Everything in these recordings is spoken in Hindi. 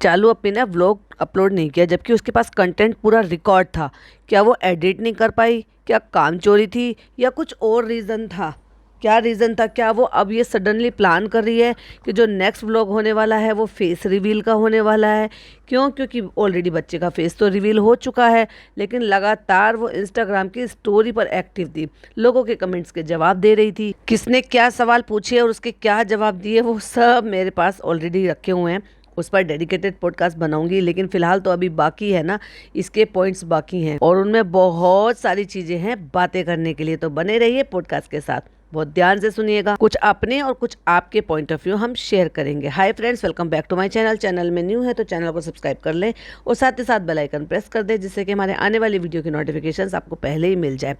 चालू अपनी ने व्लॉग अपलोड नहीं किया, जबकि उसके पास कंटेंट पूरा रिकॉर्ड था। क्या वो एडिट नहीं कर पाई, क्या काम चोरी थी, या कुछ और रीज़न था? क्या रीज़न था? क्या वो अब ये सडनली प्लान कर रही है कि जो नेक्स्ट व्लॉग होने वाला है वो फेस रिवील का होने वाला है? क्यों? क्योंकि ऑलरेडी बच्चे का फेस तो रिवील हो चुका है, लेकिन लगातार वो इंस्टाग्राम की स्टोरी पर एक्टिव थी, लोगों के कमेंट्स के जवाब दे रही थी। किसने क्या सवाल पूछे और उसके क्या जवाब दिए, वो सब मेरे पास ऑलरेडी रखे हुए हैं। उस पर डेडिकेटेड पॉडकास्ट बनाऊंगी, लेकिन फ़िलहाल तो अभी बाकी है ना, इसके पॉइंट्स बाकी हैं और उनमें बहुत सारी चीज़ें हैं बातें करने के लिए। तो बने रहिए पॉडकास्ट के साथ, बहुत ध्यान से सुनिएगा। कुछ अपने और कुछ आपके पॉइंट ऑफ व्यू हम शेयर करेंगे। Hi friends, welcome back to my channel. Channel में न्यू है तो चैनल को सब्सक्राइब कर लें और साथ ही साथ बेल आइकन प्रेस कर दें, जिससे कि हमारे आने वाली वीडियो की नोटिफिकेशंस आपको पहले ही मिल जाए।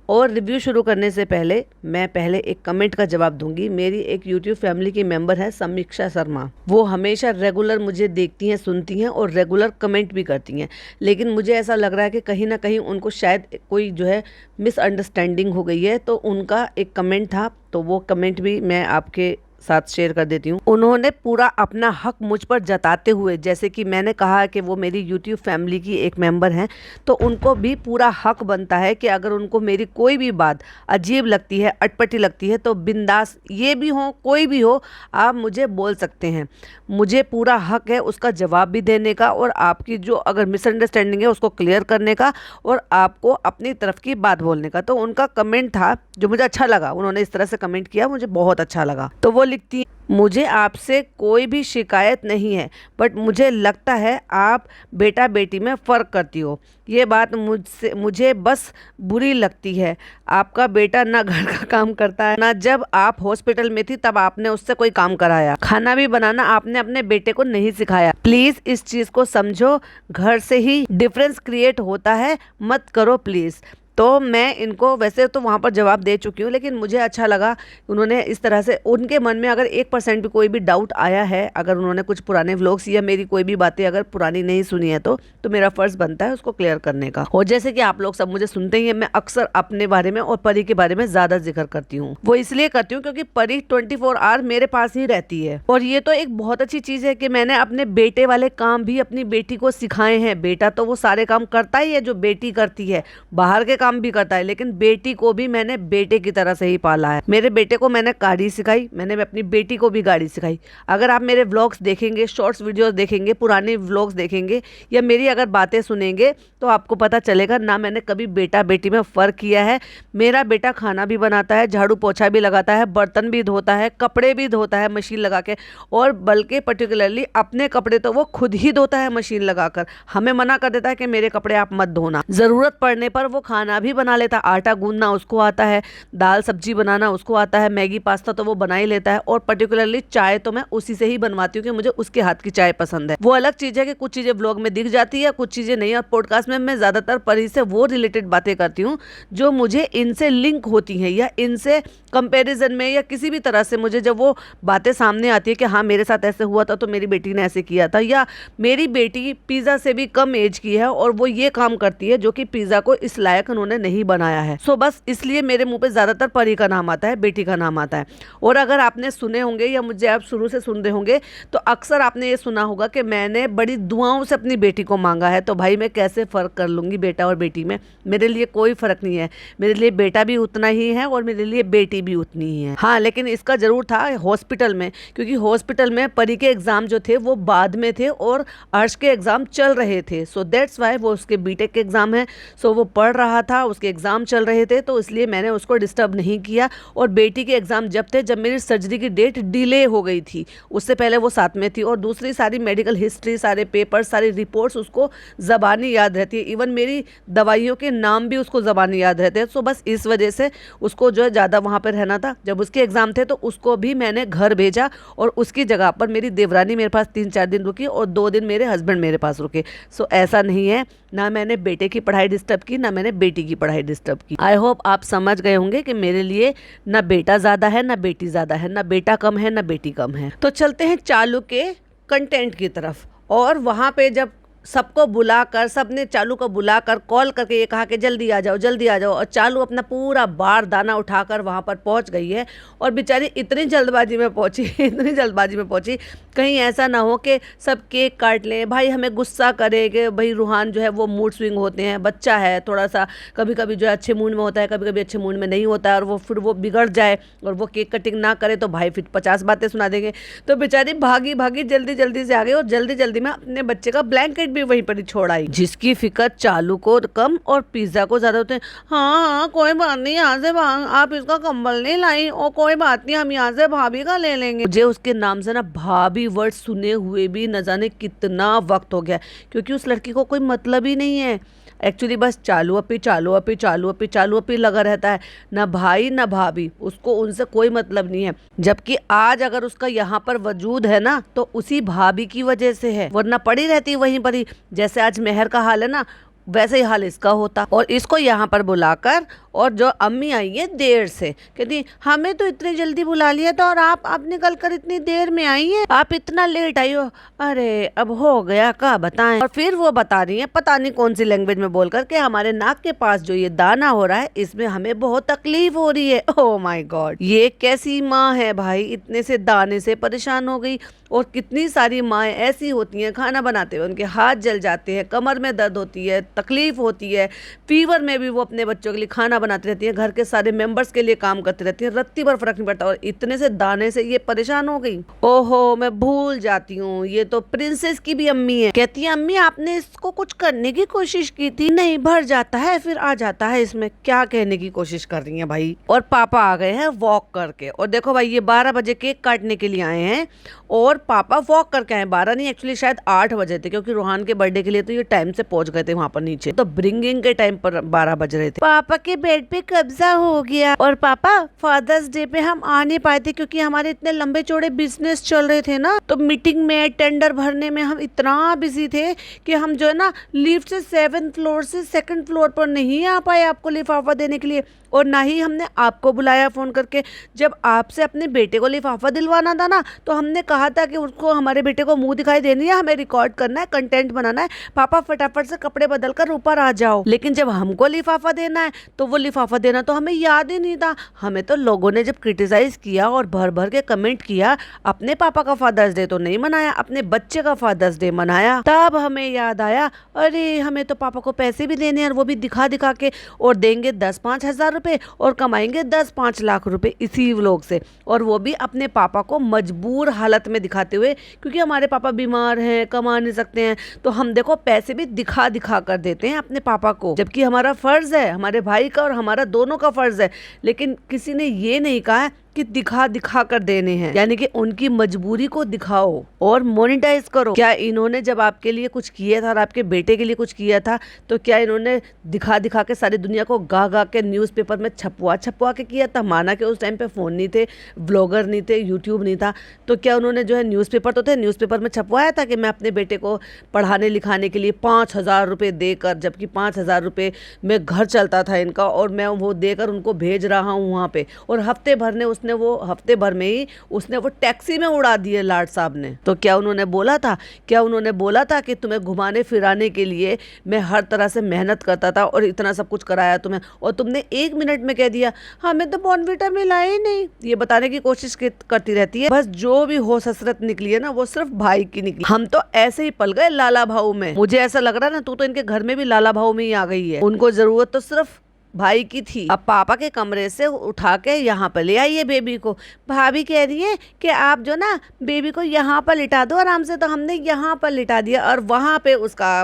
और रिव्यू शुरू करने से पहले मैं पहले एक कमेंट का जवाब दूंगी। मेरी एक यूट्यूब फैमिली की मेंबर है समीक्षा शर्मा। वो हमेशा रेगुलर मुझे देखती हैं, सुनती हैं और रेगुलर कमेंट भी करती हैं, लेकिन मुझे ऐसा लग रहा है कि कहीं ना कहीं उनको शायद कोई जो है मिसअंडरस्टैंडिंग हो गई है। तो उनका एक कमेंट था, तो वो कमेंट भी मैं आपके साथ शेयर कर देती हूँ। उन्होंने पूरा अपना हक मुझ पर जताते हुए, जैसे कि मैंने कहा कि वो मेरी यूट्यूब फैमिली की एक मेंबर हैं, तो उनको भी पूरा हक बनता है कि अगर उनको मेरी कोई भी बात अजीब लगती है, अटपटी लगती है, तो बिंदास, ये भी हो कोई भी हो, आप मुझे बोल सकते हैं। मुझे पूरा हक है उसका जवाब भी देने का और आपकी जो अगर मिसअंडरस्टैंडिंग है उसको क्लियर करने का और आपको अपनी तरफ की बात बोलने का। तो उनका कमेंट था जो मुझे अच्छा लगा, उन्होंने इस तरह से कमेंट किया, मुझे बहुत अच्छा लगा। तो वो लिखती हैं, मुझे आपसे कोई भी शिकायत नहीं है, बट मुझे लगता है आप बेटा बेटी में फ़र्क करती हो। ये बात मुझे बस बुरी लगती है। आपका बेटा ना घर का काम करता है, ना जब आप हॉस्पिटल में थी तब आपने उससे कोई काम कराया। खाना भी बनाना आपने अपने बेटे को नहीं सिखाया। प्लीज़ इस चीज़ को समझो, घर से ही डिफरेंस क्रिएट होता है, मत करो प्लीज़। तो मैं इनको वैसे तो वहाँ पर जवाब दे चुकी हूँ, लेकिन मुझे अच्छा लगा उन्होंने इस तरह से, उनके मन में अगर 1% भी कोई भी डाउट आया है, अगर उन्होंने कुछ पुराने व्लॉग्स या मेरी कोई भी बातें अगर पुरानी नहीं सुनी है, तो मेरा फ़र्ज़ बनता है उसको क्लियर करने का। और जैसे कि आप लोग सब मुझे सुनते ही हैं, मैं अक्सर अपने बारे में और परी के बारे में ज़्यादा जिक्र करती हूँ। वो इसलिए करती हूँ क्योंकि परी 24 आवर मेरे पास ही रहती है। और ये तो एक बहुत अच्छी चीज़ है कि मैंने अपने बेटे वाले काम भी अपनी बेटी को सिखाए हैं। बेटा तो वो सारे काम करता ही है जो बेटी करती है, बाहर के काम भी करता है, लेकिन बेटी को भी मैंने बेटे की तरह से ही पाला है। मेरे बेटे को मैंने गाड़ी सिखाई, मैंने अपनी बेटी को भी गाड़ी सिखाई। अगर आप मेरे व्लॉग्स देखेंगे, शॉर्ट्स वीडियोस देखेंगे, पुराने व्लॉग्स देखेंगे या मेरी अगर बातें सुनेंगे, तो आपको पता चलेगा ना मैंने कभी बेटा बेटी में फ़र्क किया है। मेरा बेटा खाना भी बनाता है, झाड़ू पोछा भी लगाता है, बर्तन भी धोता है, कपड़े भी धोता है मशीन लगा के, और बल्कि पर्टिकुलरली अपने कपड़े तो वो खुद ही धोता है मशीन लगाकर। हमें मना कर देता है कि मेरे कपड़े आप मत धोना। ज़रूरत पड़ने पर वो खाना भी बना लेता, आटा गूंदना उसको आता है, दाल सब्जी बनाना उसको आता है, मैगी पास्ता तो वो बना ही लेता है। और पर्टिकुलरली चाय तो मैं उसी से ही बनवाती हूँ कि मुझे उसके हाथ की चाय पसंद है। वो अलग चीज़ है कि कुछ चीज़ें व्लॉग में दिख जाती है, कुछ चीज़ें नहीं। और पॉडकास्ट में मैं ज़्यादातर परी से वो रिलेटेड बातें करती हूँ जो मुझे इनसे लिंक होती हैं, या इनसे कंपेरिजन में या किसी भी तरह से मुझे जब वो बातें सामने आती है कि हाँ मेरे साथ ऐसे हुआ था तो मेरी बेटी ने ऐसे किया था, या मेरी बेटी पिज़्ज़ा से भी कम एज की है और वो ये काम करती है जो कि पिज़्ज़ा को इस लायक उन्होंने नहीं बनाया है। सो बस इसलिए मेरे मुंह पे ज़्यादातर परी का नाम आता है, बेटी का नाम आता है। और अगर आपने सुने होंगे या मुझे आप शुरू से सुन रहे होंगे, तो अक्सर आपने ये सुना होगा कि मैंने बड़ी दुआओं से अपनी बेटी को मांगा है। तो भाई मैं कैसे फ़र्क कर लूँगी बेटा और बेटी में? मेरे लिए कोई फ़र्क नहीं है, मेरे लिए बेटा भी उतना ही है और मेरे लिए बेटी भी उतनी ही है। हाँ, लेकिन इसका ज़रूर था हॉस्पिटल में, क्योंकि हॉस्पिटल में परी के एग्ज़ाम जो थे वो बाद में थे और अर्श के एग्ज़ाम चल रहे थे। सो दैट्स वाई, वो उसके बीटेक के एग्ज़ाम है, सो वो पढ़ रहा था, उसके एग्ज़ाम चल रहे थे, तो इसलिए मैंने उसको डिस्टर्ब नहीं किया। और बेटी के एग्ज़ाम जब थे जब मेरी सर्जरी की डेट डिले हो गई थी, उससे पहले वो साथ में थी, और दूसरी सारी मेडिकल हिस्ट्री, सारे पेपर्स, सारी रिपोर्ट्स उसको ज़बानी याद रहती है। इवन मेरी दवाइयों के नाम भी उसको ज़बानी याद रहते हैं। सो बस इस वजह से उसको जो है ज़्यादा वहाँ पर रहना था। जब उसके एग्ज़ाम थे तो उसको भी मैंने घर भेजा और उसकी जगह पर मेरी देवरानी मेरे पास 3-4 दिन रुकी और 2 दिन मेरे हस्बैंड मेरे पास रुके। सो ऐसा नहीं है, ना मैंने बेटे की पढ़ाई डिस्टर्ब की, ना मैंने बेटी की पढ़ाई डिस्टर्ब की। आई होप आप समझ गए होंगे कि मेरे लिए ना बेटा ज़्यादा है ना बेटी ज़्यादा है, ना बेटा कम है ना बेटी कम है। तो चलते हैं चालू के कंटेंट की तरफ। और वहाँ पे जब सबको बुलाकर, सबने चालू को बुलाकर कॉल करके ये कहा कि जल्दी आ जाओ, जल्दी आ जाओ। और चालू अपना पूरा बार दाना उठाकर वहाँ पर पहुँच गई है और बेचारी इतनी जल्दबाजी में पहुँची इतनी जल्दबाजी में पहुँची, कहीं ऐसा ना हो कि सब केक काट लें। भाई हमें गुस्सा करे कि भाई रूहान जो है वो मूड स्विंग होते हैं, बच्चा है थोड़ा सा, कभी कभी जो है अच्छे मूड में होता है, कभी कभी अच्छे मूड में नहीं होता है, और वो फिर वो बिगड़ जाए और वो केक कटिंग ना करे तो भाई फिर 50 बातें सुना देंगे। तो बेचारी भागी भागी जल्दी जल्दी से आ गई और जल्दी जल्दी में अपने बच्चे का ब्लैंकेट भी वहीं पर ही छोड़ आई। जिसकी फिक्र चालू को कम और पिज्जा को ज्यादा होते हैं। हाँ हाँ कोई बात नहीं, यहाँ से आप इसका कंबल नहीं लाई, और कोई बात नहीं हम यहाँ से भाभी का ले लेंगे। मुझे उसके नाम से ना भाभी वर्ड सुने हुए भी न जाने कितना वक्त हो गया, क्योंकि उस लड़की को कोई मतलब ही नहीं है। एक्चुअली बस चालू अपी चालू अपी चालू अपी चालू अपी लगा रहता है, ना भाई ना भाभी, उसको उनसे कोई मतलब नहीं है। जबकि आज अगर उसका यहाँ पर वजूद है ना तो उसी भाभी की वजह से है, वरना पड़ी रहती वहीं पर ही। जैसे आज मेहर का हाल है ना, वैसे ही हाल इसका होता। और इसको यहाँ पर बुलाकर, और जो अम्मी आई है देर से, कहती हमें तो इतनी जल्दी बुला लिया था और आप निकल कर इतनी देर में आई हैं, आप इतना लेट आई हो। अरे अब हो गया क्या बताएं। और फिर वो बता रही है पता नहीं कौन सी लैंग्वेज में बोलकर कि हमारे नाक के पास जो ये दाना हो रहा है इसमें हमें बहुत तकलीफ हो रही है। ओह माय गॉड, ये कैसी माँ है भाई, इतने से दाने से परेशान हो गई। और कितनी सारी माएँ ऐसी होती हैं, खाना बनाते हुए उनके हाथ जल जाते हैं, कमर में दर्द होती है, तकलीफ होती है, फीवर में भी वो अपने बच्चों के लिए खाना बनाती रहती है, घर के सारे मेंबर्स के लिए काम करती रहती है, रत्ती भर फर्क नहीं पड़ता। और इतने से दाने से ये परेशान हो गई। ओहो मैं भूल जाती हूँ, ये तो प्रिंसेस की भी अम्मी है। कहती है अम्मी आपने इसको कुछ करने की कोशिश की थी, नहीं भर जाता है फिर आ जाता है इसमें। क्या कहने की कोशिश कर रही है भाई। और पापा आ गए हैं वॉक करके, और देखो भाई ये 12 बजे केक काटने के लिए आए हैं और पापा वॉक करके आए। 12 नहीं एक्चुअली शायद 8 बजे थे, क्योंकि रूहान के बर्थडे के लिए तो ये टाइम से पहुंच गए थे वहां पर नीचे, तो ब्रिंगिंग के टाइम पर 12 बज रहे थे। पापा के बेड पे कब्जा हो गया। और पापा फादर्स डे पे हम आ नहीं पाए थे क्योंकि हमारे इतने लंबे चौड़े बिजनेस चल रहे थे ना, तो मीटिंग में टेंडर भरने में हम इतना बिजी थे कि हम जो है ना लिफ्ट से 7th फ्लोर से 2nd फ्लोर पर नहीं आ पाए आपको लिफाफा देने के लिए। और ना ही हमने आपको बुलाया फ़ोन करके। जब आपसे अपने बेटे को लिफाफा दिलवाना था ना, तो हमने कहा था कि उसको हमारे बेटे को मुंह दिखाई देनी है, हमें रिकॉर्ड करना है, कंटेंट बनाना है, पापा फटाफट से कपड़े बदल कर ऊपर आ जाओ। लेकिन जब हमको लिफाफा देना है तो वो लिफाफा देना तो हमें याद ही नहीं था। हमें तो लोगों ने जब क्रिटिसाइज किया और भर भर के कमेंट किया, अपने पापा का फादर्स डे तो नहीं मनाया, अपने बच्चे का फादर्स डे मनाया, तब हमें याद आया अरे हमें तो पापा को पैसे भी देने हैं, और वो भी दिखा दिखा के, और देंगे 10-5 हज़ार रुपए और कमाएंगे 10-5 लाख रुपए इसी व्लॉग से, और वो भी अपने पापा को मजबूर हालत में दिखाते हुए, क्योंकि हमारे पापा बीमार हैं, कमा नहीं सकते हैं, तो हम देखो पैसे भी दिखा दिखा कर देते हैं अपने पापा को, जबकि हमारा फर्ज है, हमारे भाई का और हमारा दोनों का फर्ज है। लेकिन किसी ने ये नहीं कहा कि दिखा दिखा कर देने हैं, यानी कि उनकी मजबूरी को दिखाओ और मोनेटाइज करो। क्या इन्होंने जब आपके लिए कुछ किया था और आपके बेटे के लिए कुछ किया था, तो क्या इन्होंने दिखा दिखा के सारी दुनिया को गा गा के न्यूज़पेपर में छपवा के किया था? माना कि उस टाइम पे फ़ोन नहीं थे, ब्लॉगर नहीं थे, यूट्यूब नहीं था, तो क्या उन्होंने जो है न्यूज़पेपर तो थे, न्यूज़पेपर में छपवाया था कि मैं अपने बेटे को पढ़ाने लिखाने के लिए 5,000 रुपये देकर, जबकि 5,000 रुपये में घर चलता था इनका, और मैं वो देकर उनको भेज रहा हूँ वहाँ पे, और हफ्ते भर ने उसने वो हफ्ते भर में ही उसने वो टैक्सी में उड़ा दिए लाड साहब ने। तो क्या उन्होंने बोला था, क्या उन्होंने बोला था कि तुम्हें घुमाने फिराने के लिए मैं हर तरह से मेहनत करता था और इतना सब कुछ कराया तुम्हें, और तुमने 1 मिनट में कह दिया हमें तो बॉर्नविटा मिला ही नहीं? ये बताने की कोशिश करती रहती है। बस जो भी हो ससरत निकली है ना, वो सिर्फ भाई की निकली। हम तो ऐसे ही पल गए लाला भाऊ में। मुझे ऐसा लग रहा है ना, तू तो इनके घर में भी लाला भाऊ में ही आ गई है। उनको जरूरत तो सिर्फ भाई की थी। अब पापा के कमरे से उठा के यहाँ पर ले आइए बेबी को। भाभी कह रही है कि आप जो ना बेबी को यहाँ पर लिटा दो आराम से, तो हमने यहाँ पर लिटा दिया, और वहाँ पे उसका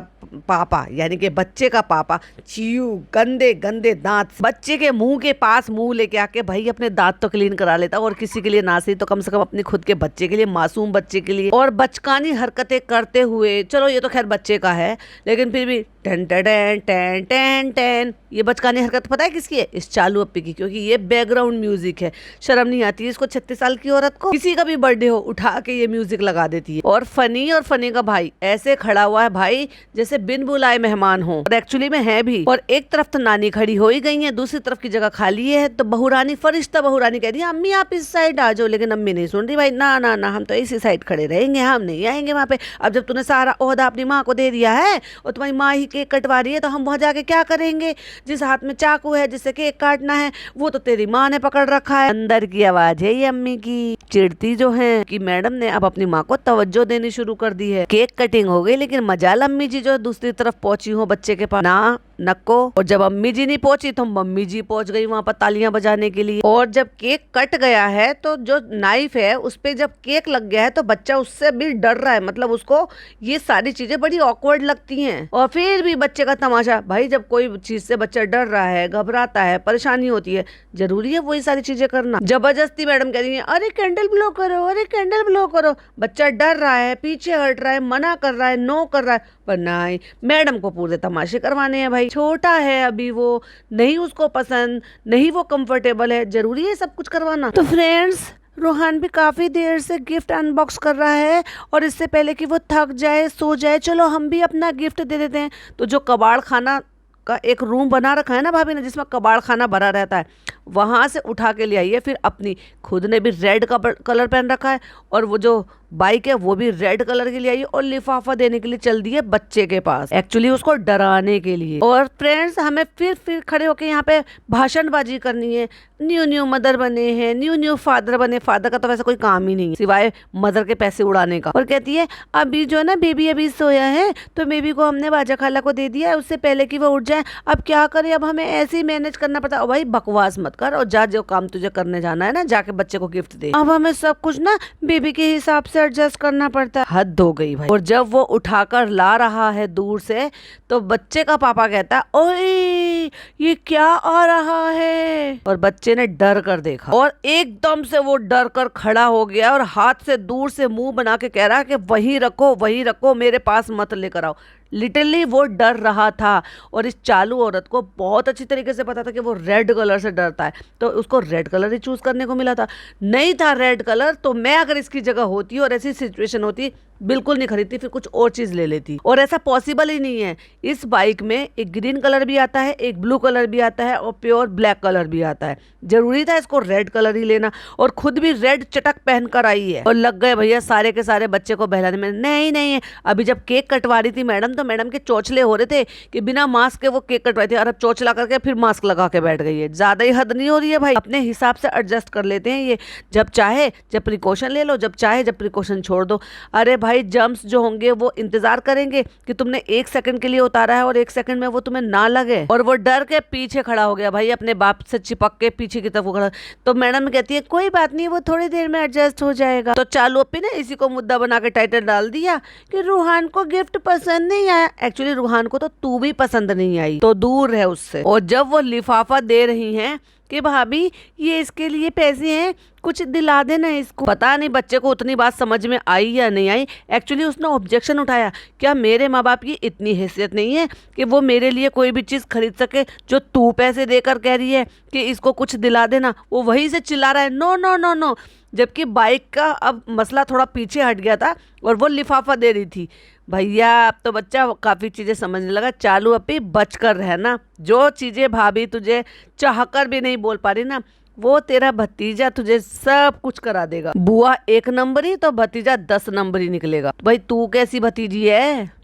पापा यानी कि बच्चे का पापा चीयू गंदे गंदे दांत बच्चे के मुंह के पास मुंह लेके आके, भाई अपने दांत तो क्लीन करा लेता, और किसी के लिए ना सही तो कम से कम अपने खुद के बच्चे के लिए, मासूम बच्चे के लिए। और बचकानी हरकतें करते हुए, चलो ये तो खैर बच्चे का है, लेकिन फिर भी ten ten ten ten ten. ये बचकानी हरकत पता है किसकी है? इस चालू अप्पी की, क्योंकि ये बैकग्राउंड म्यूजिक है। शर्म नहीं आती है इसको? 36 साल की औरत को किसी का भी बर्थडे हो उठा के ये म्यूजिक लगा देती है। और फनी का भाई ऐसे खड़ा हुआ है भाई जैसे बिन बुलाए मेहमान हो, और एक्चुअली में है भी। और एक तरफ तो नानी खड़ी हो ही गई है, दूसरी तरफ की जगह खाली है। तो बहुरानी, फरिश्ता बहुरानी कह रही है अम्मी आप इस साइड आ जाओ, लेकिन अम्मी नहीं सुन रही भाई, ना ना ना हम तो इसी साइड खड़े रहेंगे, हम नहीं आएंगे वहां पे। अब जब तूने सारा ओहदा अपनी माँ को दे दिया है और तुम्हारी माँ ही केक कटवा रही है, तो हम वहां जाके क्या करेंगे? जिस हाथ में चाकू है जिससे केक काटना है वो तो तेरी माँ ने पकड़ रखा है। अंदर की आवाज है ये अम्मी की, चिढ़ती जो है कि मैडम ने अब अपनी माँ को तवज्जो देनी शुरू कर दी है। केक कटिंग हो गई, लेकिन मजाल अम्मी जी जो दूसरी तरफ पहुंची हो बच्चे के पास ना नको। और जब अम्मी जी नहीं पहुंची तो मम्मी जी पहुंच गई वहां पर तालियां बजाने के लिए। और जब केक कट गया है तो जो नाइफ है उस पे जब केक लग गया है तो बच्चा उससे भी डर रहा है, मतलब उसको ये सारी चीजें बड़ी ऑकवर्ड लगती हैं। और फिर भी बच्चे का तमाशा भाई, जब कोई चीज से बच्चा डर रहा है, घबराता है, परेशानी होती है, जरूरी है वही सारी चीजें करना? जबरदस्ती मैडम कह रही है अरे कैंडल ब्लो करो, अरे कैंडल ब्लो करो। बच्चा डर रहा है, पीछे हट रहा है, मना कर रहा है, नो कर रहा है, पर नहीं, मैडम को पूरे तमाशे करवाने हैं भाई। छोटा है अभी वो, नहीं उसको पसंद, नहीं वो कंफर्टेबल है, जरूरी है सब कुछ करवाना? तो फ्रेंड्स रोहान भी काफी देर से गिफ्ट अनबॉक्स कर रहा है, और इससे पहले कि वो थक जाए, सो जाए, चलो हम भी अपना गिफ्ट दे देते हैं। तो जो कबाड़ खाना का एक रूम बना रखा है ना भाभी ने, जिसमें कबाड़ खाना भरा रहता है, वहां से उठा के ले आई है। फिर अपनी खुद ने भी रेड का कलर पहन रखा है, और वो जो बाइक है वो भी रेड कलर की ले आई है, और लिफाफा देने के लिए चल दी है बच्चे के पास, एक्चुअली उसको डराने के लिए। और फ्रेंड्स हमें फिर खड़े होके यहाँ पे भाषणबाजी करनी है। न्यू मदर बने हैं, न्यू फादर बने। फादर का तो वैसे कोई काम ही नहीं है सिवाय मदर के पैसे उड़ाने का। और कहती है अभी जो है ना बेबी अभी सोया है, तो बेबी को हमने बाजा खाला को दे दिया है उससे पहले कि वो उठ जाए। अब क्या करें, अब हमें ऐसे ही मैनेज करना पड़ता है। भाई बकवास मत कर, और जा जो काम तुझे करने जाना है ना, जाके बच्चे को गिफ्ट दे। अब हमें सब कुछ ना बेबी के हिसाब से एडजस्ट करना पड़ता है। हद हो गई भाई। और जब वो उठाकर ला रहा है दूर से, तो बच्चे का पापा कहता है ओए ये क्या आ रहा है, और बच्चे ने डर कर देखा, और एकदम से वो डर कर खड़ा हो गया, और हाथ से दूर से मुंह बना के कह रहा है कि वहीं रखो, मेरे पास मत लेकर आओ। लिटरली वो डर रहा था। और इस चालू औरत को बहुत अच्छी तरीके से पता था कि वो रेड कलर से डरता है, तो उसको रेड कलर ही चूज करने को मिला था। नहीं था रेड कलर, तो मैं अगर इसकी जगह होती और ऐसी सिचुएशन होती, बिल्कुल नहीं खरीदती, फिर कुछ और चीज ले लेती। और ऐसा पॉसिबल ही नहीं है। इस बाइक में एक ग्रीन कलर भी आता है, एक ब्लू कलर भी आता है, और प्योर ब्लैक कलर भी आता है। जरूरी था इसको रेड कलर ही लेना, और खुद भी रेड चटक पहन कर आई है। और लग गए भैया सारे के सारे बच्चे को बहलाने में। नहीं, अभी जब केक कटवा रही थी मैडम, तो मैडम के चौचले हो रहे थे कि बिना मास्क के वो केक कटवाई थी, और अब चौचला करके फिर मास्क लगा के बैठ गई है। ज्यादा ही हद नहीं हो रही है भाई? अपने हिसाब से एडजस्ट कर लेते हैं ये, जब चाहे जब प्रिकॉशन ले लो, जब चाहे जब प्रिकॉशन छोड़ दो। अरे भाई जर्म्स जो होंगे वो इंतजार करेंगे कि तुमने 1 सेकंड के लिए उतारा है, और 1 सेकंड में वो तुम्हें ना लगे। और वो डर के पीछे खड़ा हो गया भाई, अपने बाप से चिपक के पीछे की तरफ वो खड़ा। तो मैडम कहती है कोई बात नहीं, वो थोड़ी देर में एडजस्ट हो जाएगा। तो चालू अप्पी ने इसी को मुद्दा बना के टाइटल डाल दिया कि रूहान को गिफ्ट पसंद नहीं आया। एक्चुअली रूहान को तो तू भी पसंद नहीं आई, तो दूर है उससे। और जब वो लिफाफा दे रही हैं कि भाभी ये इसके लिए पैसे हैं, कुछ दिला देना इसको। पता नहीं बच्चे को उतनी बात समझ में आई या नहीं आई। एक्चुअली उसने ऑब्जेक्शन उठाया, क्या मेरे माँ बाप की इतनी हैसियत नहीं है कि वो मेरे लिए कोई भी चीज़ खरीद सके जो तू पैसे देकर कह रही है कि इसको कुछ दिला देना? वो वहीं से चिल्ला रहा है नो नो नो नो, जबकि बाइक का अब मसला थोड़ा पीछे हट गया था और वो लिफाफा दे रही थी। भैया अब तो बच्चा काफ़ी चीज़ें समझने लगा। चालू अप्पी बच कर रहना, जो चीज़ें भाभी तुझे चाहकर भी नहीं बोल पा रही ना, वो तेरा भतीजा तुझे सब कुछ करा देगा। बुआ 1 नंबरी तो भतीजा 10 नंबरी निकलेगा। भाई तू कैसी भतीजी है?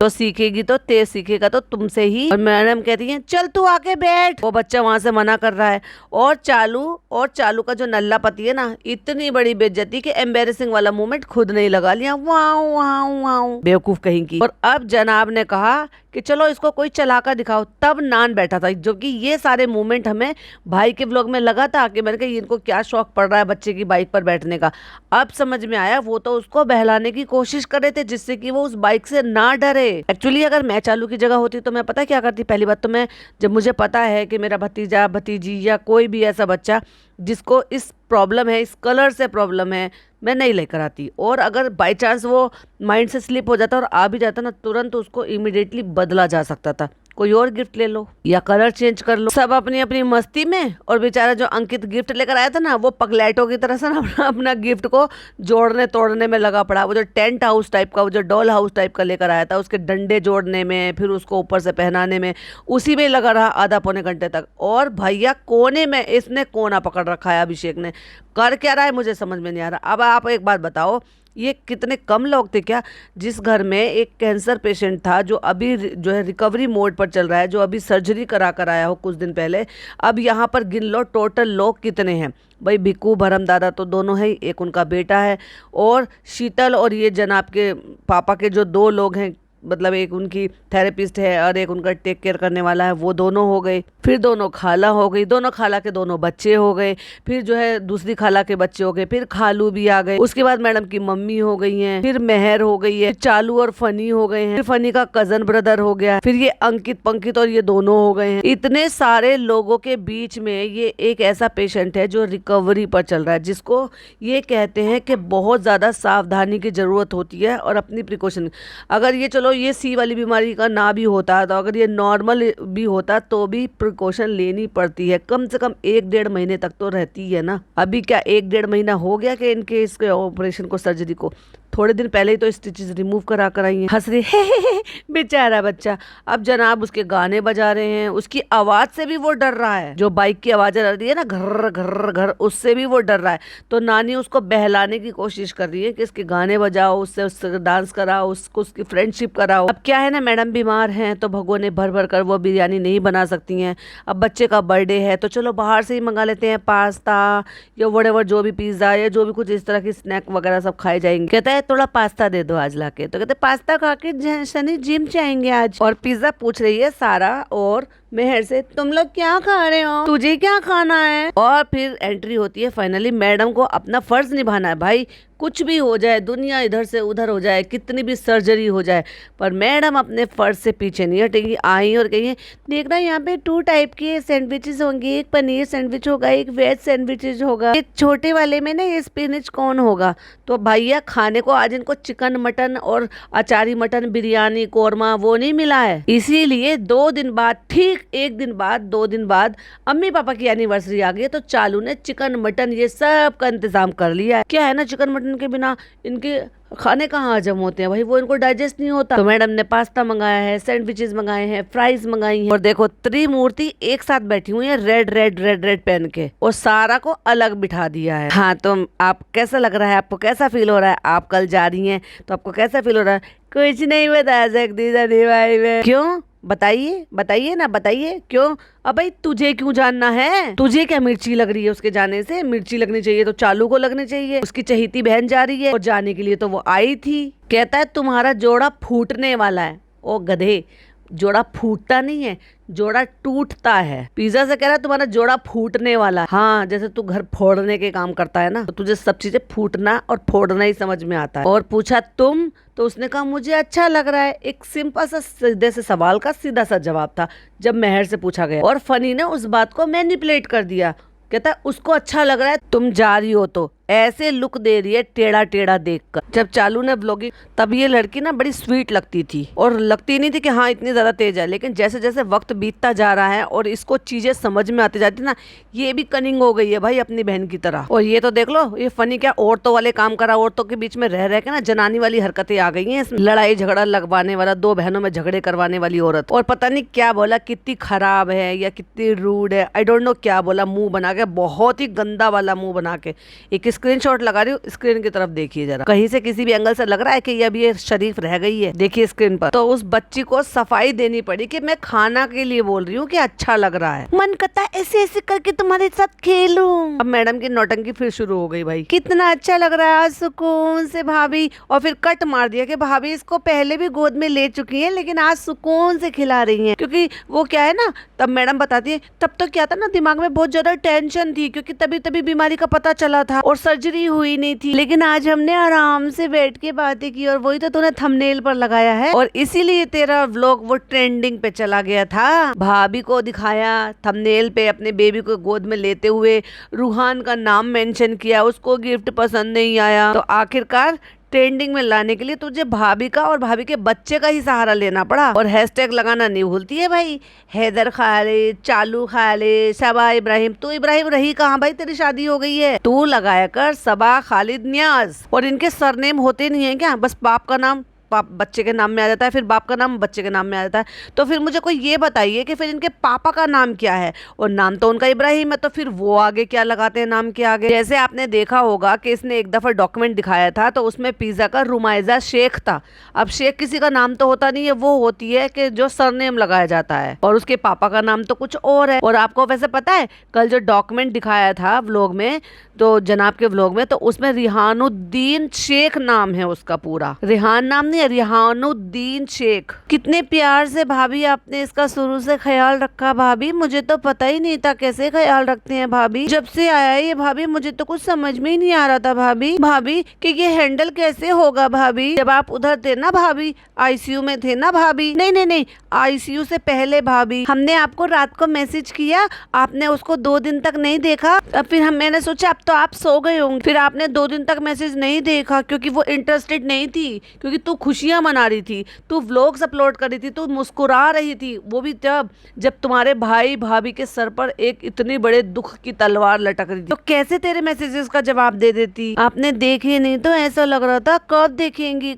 तो सीखेगी तो तेज सीखेगा तो तुमसे ही। और मैडम कहती है चल तू आके बैठ। वो बच्चा वहां से मना कर रहा है, और चालू का जो नल्ला पति है ना, इतनी बड़ी बेइज्जती कि एम्बेरसिंग वाला मोमेंट खुद नहीं लगा लिया। वाओ वाओ वाओ, बेवकूफ कहीं की। और अब जनाब ने कहा कि चलो इसको कोई चलाकर दिखाओ, तब नान बैठा था। जो कि ये सारे मूवमेंट हमें भाई के व्लॉग में लगा था कि मैंने कहा इनको क्या शौक पड़ रहा है बच्चे की बाइक पर बैठने का। अब समझ में आया, वो तो उसको बहलाने की कोशिश कर रहे थे जिससे कि वो उस बाइक से ना डरे। एक्चुअली अगर मैं चालू की जगह होती तो मैं पता क्या करती? पहली बात तो मैं, जब मुझे पता है कि मेरा भतीजा भतीजी या कोई भी ऐसा बच्चा जिसको इस प्रॉब्लम है, इस कलर से प्रॉब्लम है, मैं नहीं लेकर आती। और अगर बाई चांस वो माइंड से स्लिप हो जाता और आ भी जाता ना, तुरंत उसको इमिडिएटली बदला जा सकता था, कोई और गिफ्ट ले लो या कलर चेंज कर लो। सब अपनी अपनी मस्ती में, और बेचारा जो अंकित गिफ्ट लेकर आया था ना, वो पगलैटो की तरह से ना अपना गिफ्ट को जोड़ने तोड़ने में लगा पड़ा। वो जो टेंट हाउस टाइप का, वो जो डॉल हाउस टाइप का लेकर आया था, उसके डंडे जोड़ने में, फिर उसको ऊपर से पहनाने में, उसी में लगा रहा आधा पौने घंटे तक। और भैया कोने में इसने कोना पकड़ रखा है, अभिषेक ने। कर क्या रहा है मुझे समझ में नहीं आ रहा। अब आप एक बात बताओ, ये कितने कम लोग थे क्या जिस घर में एक कैंसर पेशेंट था, जो अभी जो है रिकवरी मोड पर चल रहा है, जो अभी सर्जरी करा कर आया हो कुछ दिन पहले। अब यहाँ पर गिन लो टोटल लोग कितने हैं भाई। भिक्कू भरम दादा तो दोनों है, एक उनका बेटा है, और शीतल और ये जनाब के पापा के जो 2 लोग हैं, मतलब एक उनकी थेरेपिस्ट है और एक उनका टेक केयर करने वाला है, वो दोनों हो गए। फिर दोनों खाला हो गई, दोनों खाला के दोनों बच्चे हो गए, फिर जो है दूसरी खाला के बच्चे हो गए, फिर खालू भी आ गए, उसके बाद मैडम की मम्मी हो गई हैं, फिर मेहर हो गई है, चालू और फनी हो गए हैं, फिर फनी का कजन ब्रदर हो गया, फिर ये अंकित पंकित और ये दोनों हो गए हैं। इतने सारे लोगों के बीच में ये एक ऐसा पेशेंट है जो रिकवरी पर चल रहा है, जिसको ये कहते हैं कि बहुत ज्यादा सावधानी की जरूरत होती है और अपनी प्रिकॉशन। अगर ये चलो ये सी वाली बीमारी का ना भी होता, तो अगर ये नॉर्मल भी होता तो भी प्रिकॉशन लेनी पड़ती है, कम से कम 1-1.5 महीने तक तो रहती है ना। अभी क्या 1-1.5 महीना हो गया कि इनके इसके ऑपरेशन को, सर्जरी को? थोड़े दिन पहले ही तो स्टिचेस रिमूव करा कर आई हैं। हंस रही है बेचारा बच्चा। अब जनाब उसके गाने बजा रहे हैं, उसकी आवाज से भी वो डर रहा है, जो बाइक की आवाज आ रही है ना, घर घर घर, उससे भी वो डर रहा है। तो नानी उसको बहलाने की कोशिश कर रही है कि इसके गाने बजाओ, उससे डांस कराओ, उसको उसकी फ्रेंडशिप कराओ। अब क्या है ना, मैडम बीमार हैं तो भगोने भर भर कर वो बिरयानी नहीं बना सकती हैं। अब बच्चे का बर्थडे है तो चलो बाहर से ही मंगा लेते हैं, पास्ता या व्हाटएवर, जो भी पिज्जा या जो भी कुछ इस तरह की स्नैक वगैरह सब खाए जाएंगे। कहता है थोड़ा पास्ता दे दो आज लाके, तो कहते पास्ता खा के शनि जिम जाएंगे आज। और पिज्जा पूछ रही है सारा और मेहर से, तुम लोग क्या खा रहे हो, तुझे क्या खाना है? और फिर एंट्री होती है फाइनली। मैडम को अपना फर्ज निभाना है भाई, कुछ भी हो जाए, दुनिया इधर से उधर हो जाए, कितनी भी सर्जरी हो जाए, पर मैडम अपने फर्ज से पीछे नहीं हटेगी। आई और कही, देखना यहाँ पे 2 टाइप के सैंडविचेस होंगे, एक पनीर सैंडविच होगा, एक वेज सैंडविचेस होगा, एक छोटे वाले में ना ये स्पिनच कॉर्न होगा। तो भैया खाने को आज इनको चिकन मटन और अचारी मटन, बिरयानी, कोरमा वो नहीं मिला है। इसीलिए 2 दिन बाद, ठीक 1 दिन बाद, 2 दिन बाद अम्मी पापा की एनिवर्सरी आ गई, तो चालू ने चिकन मटन ये सब का इंतजाम कर लिया है। क्या है ना, चिकन मटन के बिना इनके खाने कहाँ हजम होते हैं भाई, वो इनको डाइजेस्ट नहीं होता। तो मैडम ने पास्ता मंगाया है, सैंडविचेस मंगाए हैं, फ्राइज मंगाई हैं, और देखो त्रिमूर्ति एक साथ बैठी हुई है रेड रेड रेड रेड पहन के, और सारा को अलग बिठा दिया है। हाँ, तो आप कैसा लग रहा है, आपको कैसा फील हो रहा है? आप कल जा रही हैं तो आपको कैसा फील हो रहा है? कुछ नहीं बता सकती भाई मैं। क्यों? बताइए बताइए ना, बताइए क्यों? अब भाई तुझे क्यों जानना है? तुझे क्या मिर्ची लग रही है उसके जाने से? मिर्ची लगनी चाहिए तो चालू को लगनी चाहिए। उसकी चहेती बहन जा रही है और जाने के लिए तो वो आई थी। कहता है तुम्हारा जोड़ा फूटने वाला है। ओ गधे, जोड़ा फूटता नहीं है, जोड़ा टूटता है। पिज्जा से कह रहा है तुम्हारा जोड़ा फूटने वाला है। हाँ, जैसे तू घर फोड़ने के काम करता है ना, तो तुझे सब चीजें फूटना और फोड़ना ही समझ में आता है। और पूछा तुम, तो उसने कहा मुझे अच्छा लग रहा है। एक सिंपल सा सीधे से सवाल का सीधा सा जवाब था जब मेहर से पूछा गया, और फनी ने उस बात को मैनिपुलेट कर दिया। कहता है उसको अच्छा लग रहा है, तुम जा रही हो तो ऐसे लुक दे रही है टेढ़ा टेढ़ा देखकर। जब चालू ने व्लॉगिंग, तब ये लड़की ना बड़ी स्वीट लगती थी, और लगती नहीं थी कि हाँ इतनी ज्यादा तेज है, लेकिन जैसे जैसे वक्त बीतता जा रहा है और इसको चीजें समझ में आती जाती ना, ये भी कनिंग हो गई है भाई अपनी बहन की तरह। और ये तो देख लो, ये फनी क्या औरतों वाले काम करा, औरतों के बीच में रह रह के ना जनानी वाली हरकतें आ गई हैं। लड़ाई झगड़ा लगवाने वाला, 2 बहनों में झगड़े करवाने वाली औरत। और पता नहीं क्या बोला, कितनी खराब है या कितनी रूड है, आई डोंट नो क्या बोला, मुंह बना के, बहुत ही गंदा वाला मुंह बना के। एक स्क्रीनशॉट लगा रही हूँ, स्क्रीन की तरफ देखिए जरा, कहीं से किसी भी एंगल से लग रहा है कि अब ये शरीफ रह गई है। देखिए स्क्रीन पर। तो उस बच्ची को सफाई देनी पड़ी कि मैं खाना के लिए बोल रही हूँ कि अच्छा लग रहा है, मन करता है ऐसे ऐसे करके तुम्हारे साथ खेलूं। अब मैडम की नौटंकी फिर शुरू हो गई भाई, कितना अच्छा लग रहा है आज सुकून से भाभी। और फिर कट मार दिया कि भाभी इसको पहले भी गोद में ले चुकी है, लेकिन आज सुकून से खिला रही है। क्योंकि वो क्या है ना, तब मैडम बताती है, तब तो क्या था ना, दिमाग में बहुत ज्यादा टेंशन थी, क्योंकि तभी तभी बीमारी का पता चला था और सब सर्जरी हुई नहीं थी, लेकिन आज हमने आराम से बैठ के बातें की और वही तो तूने थंबनेल पर लगाया है और इसीलिए तेरा व्लॉग वो ट्रेंडिंग पे चला गया था। भाभी को दिखाया थंबनेल पे अपने बेबी को गोद में लेते हुए, रूहान का नाम मेंशन किया, उसको गिफ्ट पसंद नहीं आया, तो आखिरकार ट्रेंडिंग में लाने के लिए तुझे भाभी का और भाभी के बच्चे का ही सहारा लेना पड़ा। और हैशटैग लगाना नहीं भूलती है भाई, हैदर खाले, चालू खाले, सबा इब्राहिम। तू इब्राहिम रही कहाँ भाई, तेरी शादी हो गई है। तू लगाया कर सबा खालिद नियाज। और इनके सरनेम होते नहीं है क्या, बस बाप का नाम बाप बच्चे के नाम में आ जाता है, फिर बाप का नाम बच्चे के नाम में आ जाता है। तो फिर मुझे कोई ये बताइए कि फिर इनके पापा का नाम क्या है। और नाम तो उनका इब्राहिम है, तो फिर वो आगे क्या लगाते हैं नाम के आगे। जैसे आपने देखा होगा कि इसने एक दफा डॉक्यूमेंट दिखाया था तो उसमें पिज्जा का रुमाइजा शेख था। अब शेख किसी का नाम तो होता नहीं है, वो होती है कि जो सरनेम लगाया जाता है, और उसके पापा का नाम तो कुछ और है। और आपको वैसे पता है कल जो डॉक्यूमेंट दिखाया था व्लॉग में, तो जनाब के व्लॉग में, तो उसमें रिहानुद्दीन शेख नाम है उसका पूरा। रिहान नाम नहीं है, रिहानुद्दीन शेख। कितने प्यार से भाभी आपने इसका शुरू से ख्याल रखा। भाभी मुझे तो पता ही नहीं था कैसे ख्याल रखते हैं भाभी। जब से आया ये भाभी मुझे तो कुछ समझ में ही नहीं आ रहा था भाभी कि ये हैंडल कैसे होगा भाभी। जब आप उधर थे ना भाभी, आईसीयू में थे ना भाभी, नहीं आईसीयू से पहले भाभी, हमने आपको रात को मैसेज किया, आपने उसको 2 दिन तक नहीं देखा। अब फिर मैंने सोचा अब तो आप सो गए होंगे, फिर आपने 2 दिन तक मैसेज नहीं देखा क्योंकि वो इंटरेस्टेड नहीं थी, क्योंकि तू खुशियां मना रही थी, तू व्लॉग्स अपलोड कर रही थी, तू मुस्कुरा रही थी। वो भी जब तुम्हारे भाई भाभी के सर पर एक इतनी बड़े दुख की तलवार लटक रही थी, तो कैसे तेरे मैसेजेस का जवाब दे देती। आपने देखे नहीं तो ऐसा लग रहा था कब देखेंगी,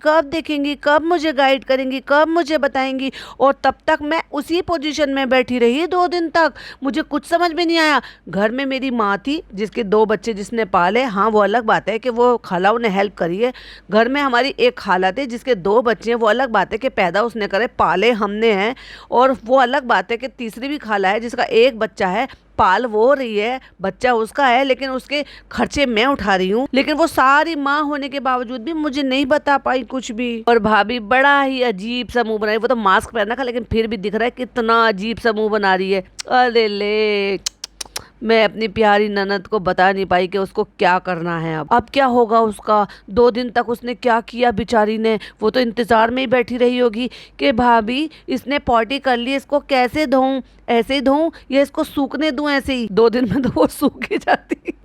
कब मुझे गाइड करेंगी, कब मुझे बताएंगी। और तब तक मैं उसी पोजीशन में बैठी रही 2 दिन तक, मुझे कुछ समझ में नहीं आया। घर में मेरी माँ थी जिसके 2 बच्चे जिसने पाले, हाँ वो अलग बात है कि वो खालाओं ने हेल्प करी है। घर में हमारी एक खाला थी जिसके 2 बच्चे हैं, वो अलग बात है कि पैदा उसने करे, पाले हमने हैं। और वो अलग बात है कि तीसरी भी खाला है जिसका 1 बच्चा है, पाल वो रही है, बच्चा उसका है, लेकिन उसके खर्चे मैं उठा रही हूँ। लेकिन वो सारी माँ होने के बावजूद भी मुझे नहीं बता पाई कुछ भी। और भाभी बड़ा ही अजीब सा मुंह बना रही, वो तो मास्क पहना था लेकिन फिर भी दिख रहा है कितना अजीब सा मुंह बना रही है। अरे ले, मैं अपनी प्यारी ननद को बता नहीं पाई कि उसको क्या करना है। अब क्या होगा उसका। 2 दिन तक उसने क्या किया बेचारी ने, वो तो इंतजार में ही बैठी रही होगी कि भाभी इसने पॉटी कर ली, इसको कैसे धोऊं, ऐसे ही धोऊं या इसको सूखने दूं ऐसे ही। 2 दिन में तो वो सूख ही जाती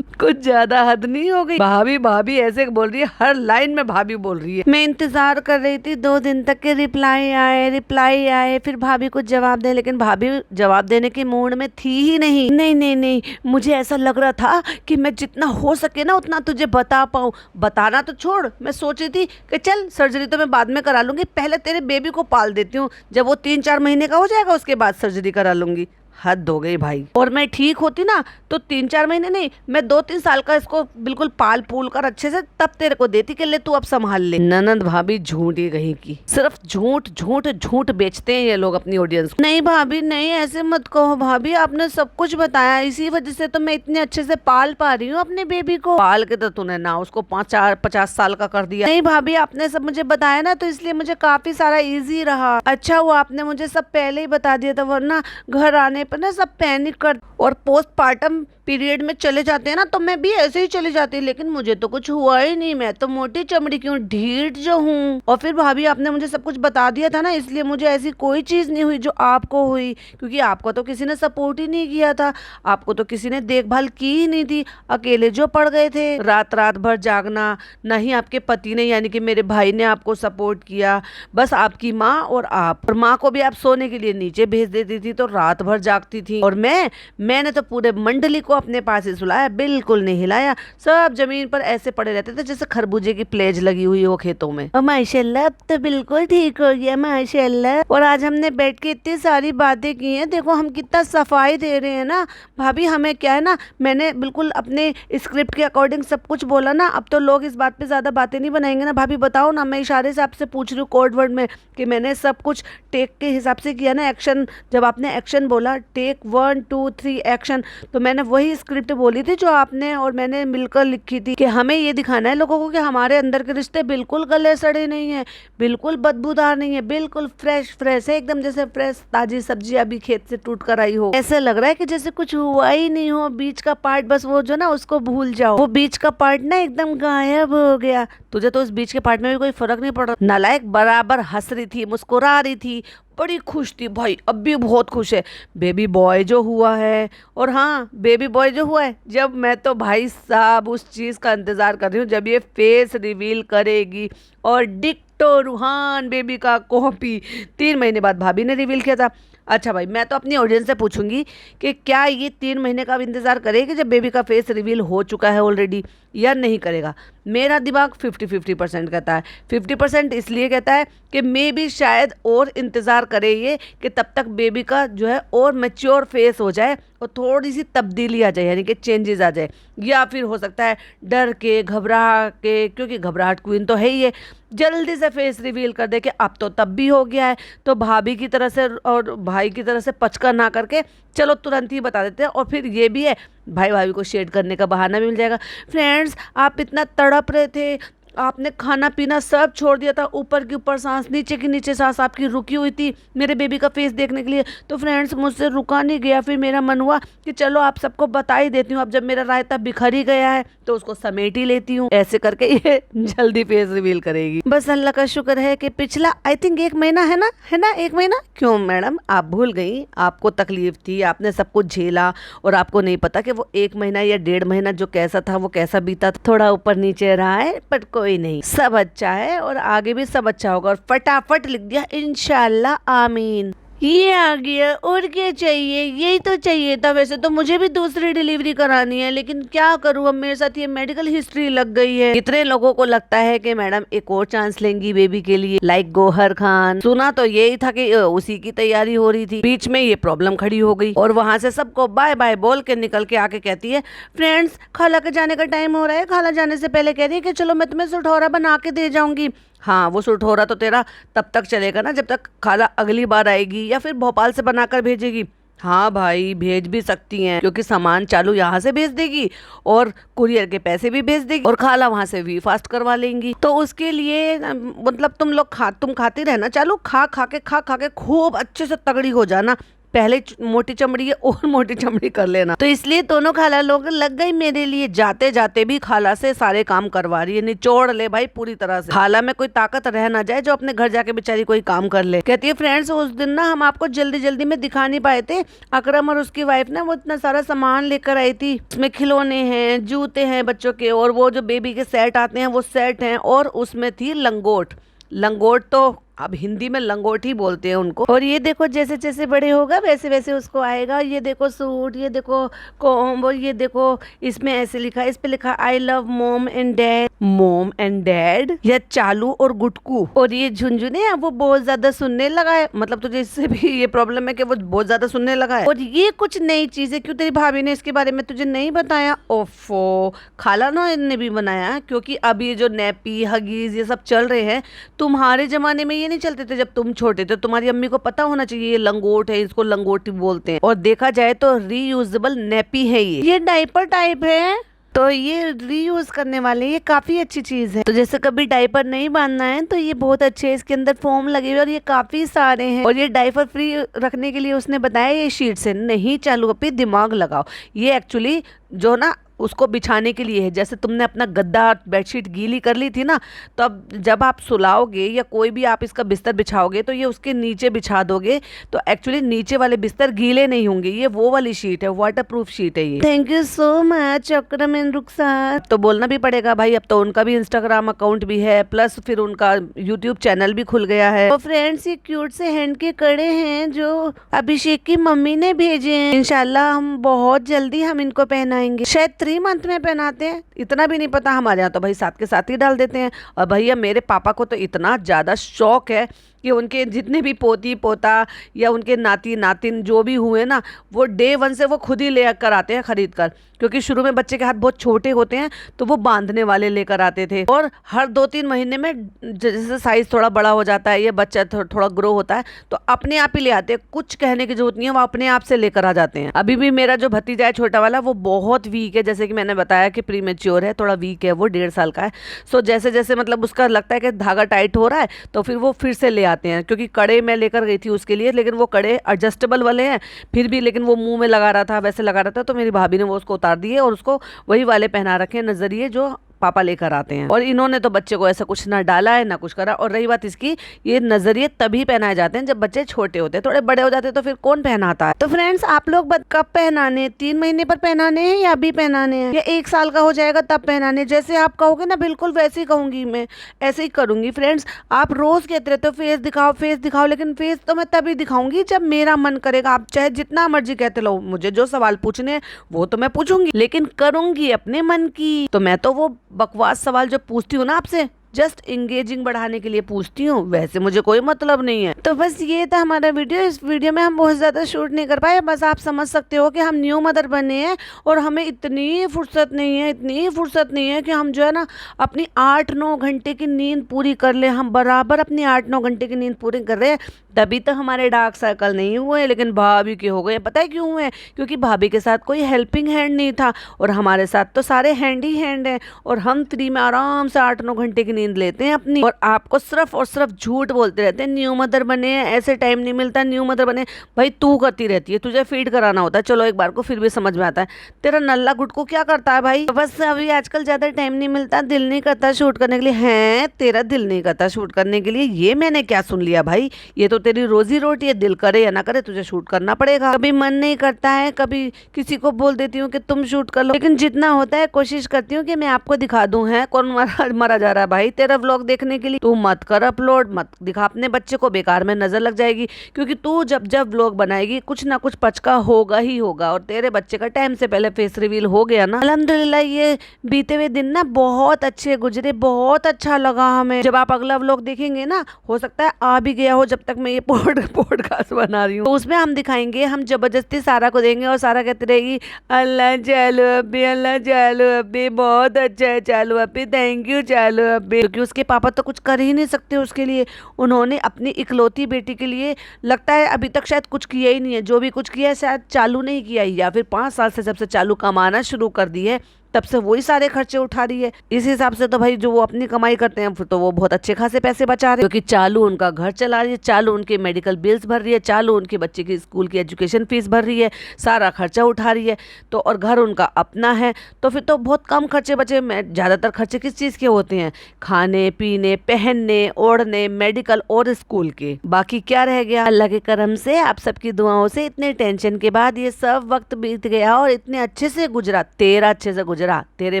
कुछ ज्यादा हद नहीं हो गई। भाभी ऐसे बोल रही है, हर लाइन में भाभी बोल रही है। मैं इंतजार कर रही थी 2 दिन तक के रिप्लाई आए, फिर भाभी कुछ जवाब दे, लेकिन भाभी जवाब देने के मूड में थी ही नहीं। नहीं, मुझे ऐसा लग रहा था कि मैं जितना हो सके ना उतना तुझे बता पाऊँ। बताना तो छोड़, मैं सोच रही थी कि चल सर्जरी तो मैं बाद में करा लूंगी, पहले तेरे बेबी को पाल देती हूँ, जब वो 3-4 महीने का हो जाएगा उसके बाद सर्जरी करा लूंगी। हद हो गई भाई। और मैं ठीक होती ना तो 3-4 महीने नहीं, मैं 2-3 साल का इसको बिल्कुल पाल पूल कर अच्छे से तब तेरे को देती कि ले तू अब संभाल ले। ननद भाभी झूठी कहीं की, सिर्फ झूठ बेचते हैं ये लोग अपनी ऑडियंस को। नहीं भाभी नहीं, ऐसे मत कहो भाभी, आपने सब कुछ बताया, इसी वजह से तो मैं इतने अच्छे से पाल पा रही हूँ अपने बेबी को। पाल के तो तूने ना उसको 50 साल का कर दिया। नहीं भाभी, आपने सब मुझे बताया ना, तो इसलिए मुझे काफी सारा ईजी रहा। अच्छा हुआ आपने मुझे सब पहले ही बता दिया था, वरना घर आने पर ना सब पैनिक कर और पोस्टपार्टम पीरियड में चले जाते हैं ना, तो मैं भी ऐसे ही चली जाती। लेकिन मुझे तो कुछ हुआ ही नहीं, मैं तो मोटी चमड़ी की हूँ, ढीठ जो हूँ। और फिर भाभी आपने मुझे सब कुछ बता दिया था ना, इसलिए मुझे ऐसी कोई चीज नहीं हुई जो आपको हुई, क्योंकि आपको तो किसी ने सपोर्ट ही नहीं किया था, आपको तो किसी ने देखभाल की ही नहीं थी, अकेले जो पड़ गए थे। रात भर जागना, न ही आपके पति ने यानी कि मेरे भाई ने आपको सपोर्ट किया, बस आपकी माँ और आप। और माँ को भी आप सोने के लिए नीचे भेज देती थी तो रात भर जागती थी। और मैंने तो पूरे मंडली को अपने पास ही सुलाया, बिल्कुल नहीं हिलाया। सब जमीन पर ऐसे पड़े रहते थे जैसे खरबूजे की प्लेज लगी हुई हो खेतों में। और माशाल्लाह अब तो बिल्कुल ठीक हो गया माशाल्लाह। और आज हमने बैठ के इतनी सारी बातें की हैं, देखो हम कितना सफाई दे रहे हैं ना भाभी। हमें क्या है ना, मैंने बिल्कुल अपने स्क्रिप्ट के अकॉर्डिंग सब कुछ बोला ना, अब तो लोग इस बात पे ज्यादा बातें नहीं बनाएंगे ना भाभी। बताओ ना, मैं इशारे से आपसे पूछ रही हूँ कोड वर्ड में कि मैंने सब कुछ टेक के हिसाब से किया ना, एक्शन, जब आपने एक्शन बोला टेक 1 2 3 एक्शन। तो मैंने वही स्क्रिप्ट बोली थी जो आपने और मैंने मिलकर लिखी थी कि हमें ये दिखाना है लोगों को कि हमारे अंदर के रिश्ते बिल्कुल गले सड़े नहीं है, बिल्कुल बदबूदार नहीं है, बिल्कुल फ्रेश फ्रेश है, एकदम जैसे फ्रेश ताजी सब्जी अभी खेत से टूट कर आई हो। ऐसे लग रहा है कि जैसे कुछ हुआ ही नहीं हो, बीच का पार्ट बस वो जो ना उसको भूल जाओ, वो बीच का पार्ट ना एकदम गायब हो गया। तुझे तो उस बीच के पार्ट में भी कोई फर्क नहीं पड़ रहा। नालायक बराबर हंस रही थी, मुस्कुरा रही थी, बड़ी खुश थी भाई, अब भी बहुत खुश है। बेबी बॉय जो हुआ है, और हाँ बेबी बॉय जो हुआ है, जब मैं तो भाई साहब उस चीज़ का इंतज़ार कर रही हूँ जब ये फेस रिवील करेगी। और डिक्टो रूहान बेबी का कॉपी 3 महीने बाद भाभी ने रिवील किया था। अच्छा भाई, मैं तो अपनी ऑडियंस से पूछूंगी कि क्या ये 3 महीने का अब इंतज़ार करेगी जब बेबी का फेस रिवील हो चुका है ऑलरेडी, या नहीं करेगा। मेरा दिमाग 50-50% कहता है। 50% इसलिए कहता है कि मे बी शायद और इंतज़ार करे ये कि तब तक बेबी का जो है और मैच्योर फेस हो जाए और थोड़ी सी तब्दीली आ जाए, यानी कि चेंजेस आ जाए। या फिर हो सकता है डर के, घबरा के, क्योंकि घबराहट क्वीन तो है ही है, जल्दी से फेस रिवील कर दे कि अब तो तब भी हो गया है, तो भाभी की तरह से और भाई की तरह से पचका ना करके चलो तुरंत ही बता देते हैं। और फिर ये भी है, भाई भाभी को शेड करने का बहाना भी मिल जाएगा। फ्रेंड्स, आप इतना तड़प रहे थे, आपने खाना पीना सब छोड़ दिया था, ऊपर की ऊपर सांस, नीचे की नीचे सांस आपकी रुकी हुई थी मेरे बेबी का फेस देखने के लिए। तो फ्रेंड्स, मुझसे रुका नहीं गया, फिर मेरा मन हुआ कि चलो आप सबको बता ही देती हूँ। अब जब मेरा रायता बिखर ही गया है तो उसको समेट ही लेती हूँ। ऐसे करके ये जल्दी फेस रिवील करेगी। बस अल्लाह का शुक्र है कि पिछला आई थिंक 1 महीना है ना 1 महीना। क्यों मैडम, आप भूल गई? आपको तकलीफ थी, आपने सब कुछ झेला, और आपको नहीं पता कि वो 1 महीना या 1.5 महीना जो कैसा था वो कैसा बीता। थोड़ा ऊपर नीचे रहा है, बट कोई नहीं, सब अच्छा है और आगे भी सब अच्छा होगा। और फटाफट लिख दिया इंशाल्लाह, आमीन। ये आ गया, और क्या चाहिए? यही तो चाहिए था। वैसे तो मुझे भी दूसरी डिलीवरी करानी है, लेकिन क्या करूँ, अब मेरे साथ ये मेडिकल हिस्ट्री लग गई है। कितने लोगों को लगता है कि मैडम एक और चांस लेंगी बेबी के लिए, लाइक गोहर खान। सुना तो यही था कि उसी की तैयारी हो रही थी, बीच में ये प्रॉब्लम खड़ी हो गई और वहां से सबको बाय बाय बोल के निकल के आके कहती है, फ्रेंड्स खाला के जाने का टाइम हो रहा है। खाला जाने से पहले कह रही है कि चलो मैं तुम्हें सुठौरा बना के दे जाऊंगी। हाँ, वो सुठौरा तो तेरा तब तक चलेगा ना जब तक खाला अगली बार आएगी, या फिर भोपाल से बनाकर भेजेगी। हाँ भाई, भेज भी सकती हैं, क्योंकि सामान चालू यहाँ से भेज देगी और कुरियर के पैसे भी भेज देगी और खाला वहाँ से वी फास्ट करवा लेंगी। तो उसके लिए मतलब तुम लोग तुम खाती रहना चालू, खा खा के खूब अच्छे से तगड़ी हो जाना। पहले मोटी चमड़ी है और मोटी चमड़ी कर लेना। तो इसलिए दोनों खाला लोग लग गई मेरे लिए, जाते जाते भी खाला से सारे काम करवा रही है। निचोड़ ले भाई पूरी तरह से, खाला में कोई ताकत रह ना जाए जो अपने घर जाके बेचारी कोई काम कर ले। कहती है, फ्रेंड्स उस दिन ना हम आपको जल्दी जल्दी में दिखा नहीं पाए थे। अकरम और उसकी वाइफ ना वो इतना सारा सामान लेकर आई थी, उसमें खिलौने हैं, जूते हैं बच्चों के, और वो जो बेबी के सेट आते हैं वो सेट हैं, और उसमें थी लंगोट। लंगोट तो अब हिंदी में लंगोट ही बोलते हैं उनको। और ये देखो जैसे जैसे बड़े होगा वैसे वैसे उसको आएगा। ये देखो सूट, ये देखो कॉम्ब, और ये देखो इसमें ऐसे लिखा है, इस पे लिखा I love mom and dad. Mom and dad या चालू और गुटकू। और ये झुनझुने अब वो बहुत ज्यादा सुनने लगा है, मतलब तुझे इससे भी ये प्रॉब्लम है कि वो बहुत ज्यादा सुनने लगा है। और ये कुछ नई चीजें क्यों तेरी भाभी ने इसके बारे में तुझे नहीं बताया? ओफो, खाला ने भी बनाया, क्योंकि अब ये जो नैपी हगीज ये सब चल रहे हैं, तुम्हारे जमाने में ये नहीं चलते थे जब तुम छोटे थे। तुम्हारी अम्मी को पता होना चाहिए ये लंगोट है, इसको लंगोटी बोलते हैं। और देखा जाए तो रीयूजेबल नैपी है ये डायपर टाइप है, तो ये रीयूज करने वाले, ये काफी अच्छी चीज है। तो जैसे कभी डायपर नहीं बांधना है तो ये बहुत अच्छे है, इसके अंदर फोम लगे हुए और ये काफी सारे हैं। और ये डायपर फ्री रखने के लिए उसने बताया ये शीट से नहीं चालू, अपनी दिमाग लगाओ। ये एक्चुअली जो ना उसको बिछाने के लिए है। जैसे तुमने अपना गद्दा बेडशीट गीली कर ली थी ना, तो अब जब आप सुलाओगे या कोई भी आप इसका बिस्तर बिछाओगे तो ये उसके नीचे बिछा दोगे, तो एक्चुअली नीचे वाले बिस्तर गीले नहीं होंगे। ये वो वाली शीट है, वाटर प्रूफ शीट है ये। Thank you so much Akram and Rukhsar. तो बोलना भी पड़ेगा भाई, अब तो उनका भी इंस्टाग्राम अकाउंट भी है, प्लस फिर उनका यूट्यूब चैनल भी खुल गया है। और फ्रेंड्स, ये क्यूट से हैंड के कड़े हैं जो अभिषेक की मम्मी ने भेजे हैं। इंशाल्लाह हम बहुत जल्दी हम इनको पहनाएंगे, शायद 3 मंथ में पहनाते हैं, इतना भी नहीं पता। हमारे यहाँ तो भाई साथ के साथ ही डाल देते हैं। और भैया मेरे पापा को तो इतना ज़्यादा शौक है कि उनके जितने भी पोती पोता या उनके नाती नातिन जो भी हुए ना, वो डे 1 से वो खुद ही ले कर आते हैं खरीद कर। क्योंकि शुरू में बच्चे के हाथ बहुत छोटे होते हैं तो वो बांधने वाले लेकर आते थे, और हर 2-3 महीने में जैसे साइज थोड़ा बड़ा हो जाता है या बच्चा थोड़ा ग्रो होता है तो अपने आप ही ले आते हैं। कुछ कहने की जरूरत नहीं है, वो अपने आप से लेकर आ जाते हैं। अभी भी मेरा जो भतीजा है छोटा वाला, वो बहुत वीक है, जैसे कि मैंने बताया कि प्रीमेच्योर है, थोड़ा वीक है, वो 1.5 साल का है। सो जैसे जैसे मतलब उसका लगता है कि धागा टाइट हो रहा है तो फिर वो फिर से ले आते हैं। क्योंकि कड़े मैं लेकर गई थी उसके लिए, लेकिन वो कड़े एडजस्टेबल वाले हैं फिर भी, लेकिन वो मुंह में लगा रहा था, वैसे लगा रहा था, तो मेरी भाभी ने वो उसको उतार दिए और उसको वही वाले पहना रखे हैं, नजरिए जो पापा लेकर आते हैं। और इन्होंने तो बच्चे को ऐसा कुछ ना डाला है ना कुछ करा। और रही बात इसकी, ये नजरिए तभी पहनाए जाते हैं जब बच्चे छोटे होते हैं, थोड़े बड़े हो जाते हैं तो फिर कौन पहनाता है। तो फ्रेंड्स, आप लोग कब पहनाने, 3 महीने पर पहनाने हैं या अभी पहनाने हैं, या 1 साल का हो जाएगा तब पहनाने? जैसे आप कहोगे ना बिल्कुल वैसे ही कहूंगी, मैं ऐसे ही करूंगी। फ्रेंड्स, आप रोज कहते रहते हो फेस दिखाओ फेस दिखाओ, लेकिन फेस तो मैं तभी दिखाऊंगी जब मेरा मन करेगा। आप चाहे जितना मर्जी कहते लो, मुझे जो सवाल पूछने हैं वो तो मैं पूछूंगी, लेकिन करूंगी अपने मन की। तो मैं तो वो बकवास सवाल जो पूछती हूँ ना आपसे, जस्ट इंगेजिंग बढ़ाने के लिए पूछती हूँ, वैसे मुझे कोई मतलब नहीं है। तो बस ये था हमारा वीडियो। इस वीडियो में हम बहुत ज़्यादा शूट नहीं कर पाए, बस आप समझ सकते हो कि हम न्यू मदर बने हैं और हमें इतनी फुर्सत नहीं है, इतनी फुर्सत नहीं है कि हम जो है ना अपनी 8-9 घंटे की नींद पूरी कर ले। हम बराबर अपनी 8-9 घंटे की नींद पूरी कर रहे हैं, तभी तो हमारे डार्क सर्कल नहीं हुए, लेकिन भाभी के हो गए। पता है क्यों हुए? क्योंकि भाभी के साथ कोई हेल्पिंग हैंड नहीं था, और हमारे साथ तो सारे हैंड ही हैंड हैं, और हम फ्री में आराम से 8-9 घंटे की नींद लेते हैं अपनी। और आपको सिर्फ और सिर्फ झूठ बोलते रहते हैं, न्यू मदर बने हैं, ऐसे टाइम नहीं मिलता, न्यू मदर बने। भाई तू करती रहती है, तुझे फीड कराना होता है, चलो एक बार को फिर भी समझ में आता है। तेरा नल्ला गुटकू क्या करता है भाई? बस अभी आजकल ज्यादा टाइम नहीं मिलता, दिल नहीं करता शूट करने के लिए। है तेरा दिल नहीं करता शूट करने के लिए, ये मैंने क्या सुन लिया भाई? ये तो तेरी रोजी रोटी है, दिल करे या ना करे तुझे शूट करना पड़ेगा। कभी मन नहीं करता है, कभी किसी को बोल देती हूँ कि तुम शूट कर लो, लेकिन जितना होता है कोशिश करती हूँ कि मैं आपको दिखा दूं। है कौन मरा जा रहा है भाई तेरा व्लॉग देखने के लिए? तू मत कर अपलोड, मत दिखा अपने बच्चे को, बेकार में नजर लग जाएगी। क्योंकि तू जब जब व्लॉग बनाएगी कुछ ना कुछ पचका होगा ही होगा, और तेरे बच्चे का टाइम से पहले फेस रिवील हो गया ना। अल्हम्दुलिल्लाह ये बीते हुए दिन ना बहुत अच्छे गुजरे, बहुत अच्छा लगा हमें। जब आप अगला व्लॉग देखेंगे ना, हो सकता है आ भी गया हो जब तक मैं ये पॉडकास्ट बना रही हूँ, तो उसमें हम दिखाएंगे, हम जबरदस्ती सारा को देंगे, और सारा कहती रहेगी अल्लाह चालू अब्बी, अल्लाह चालू अब्बी, बहुत अच्छा है चालू अब्बी, थैंक यू चालू अब्बी। क्योंकि उसके पापा तो कुछ कर ही नहीं सकते उसके लिए। उन्होंने अपनी इकलौती बेटी के लिए लगता है अभी तक शायद कुछ किया ही नहीं है, जो भी कुछ किया है शायद चालू नहीं किया, या फिर 5 साल से जब से चालू कमाना शुरू कर दी है तब से वही सारे खर्चे उठा रही है। इस हिसाब से तो भाई जो वो अपनी कमाई करते हैं फिर तो वो बहुत अच्छे खासे पैसे बचा रहे हैं, क्योंकि चालू उनका घर चला रही है, चालू उनके मेडिकल बिल्स भर रही है, चालू उनके बच्चे की स्कूल की एजुकेशन फीस भर रही है, सारा खर्चा उठा रही है। तो और घर उनका अपना है, तो फिर तो बहुत कम खर्चे बचे। ज़्यादातर खर्चे किस चीज़ के होते हैं? खाने पीने, पहनने ओढ़ने, मेडिकल और स्कूल के। बाकी क्या रह गया? अल्लाह के करम से, आप सबकी दुआओं से, इतने टेंशन के बाद ये सब वक्त बीत गया और इतने अच्छे से गुजरा। तेरा अच्छे से गुजरा, तेरे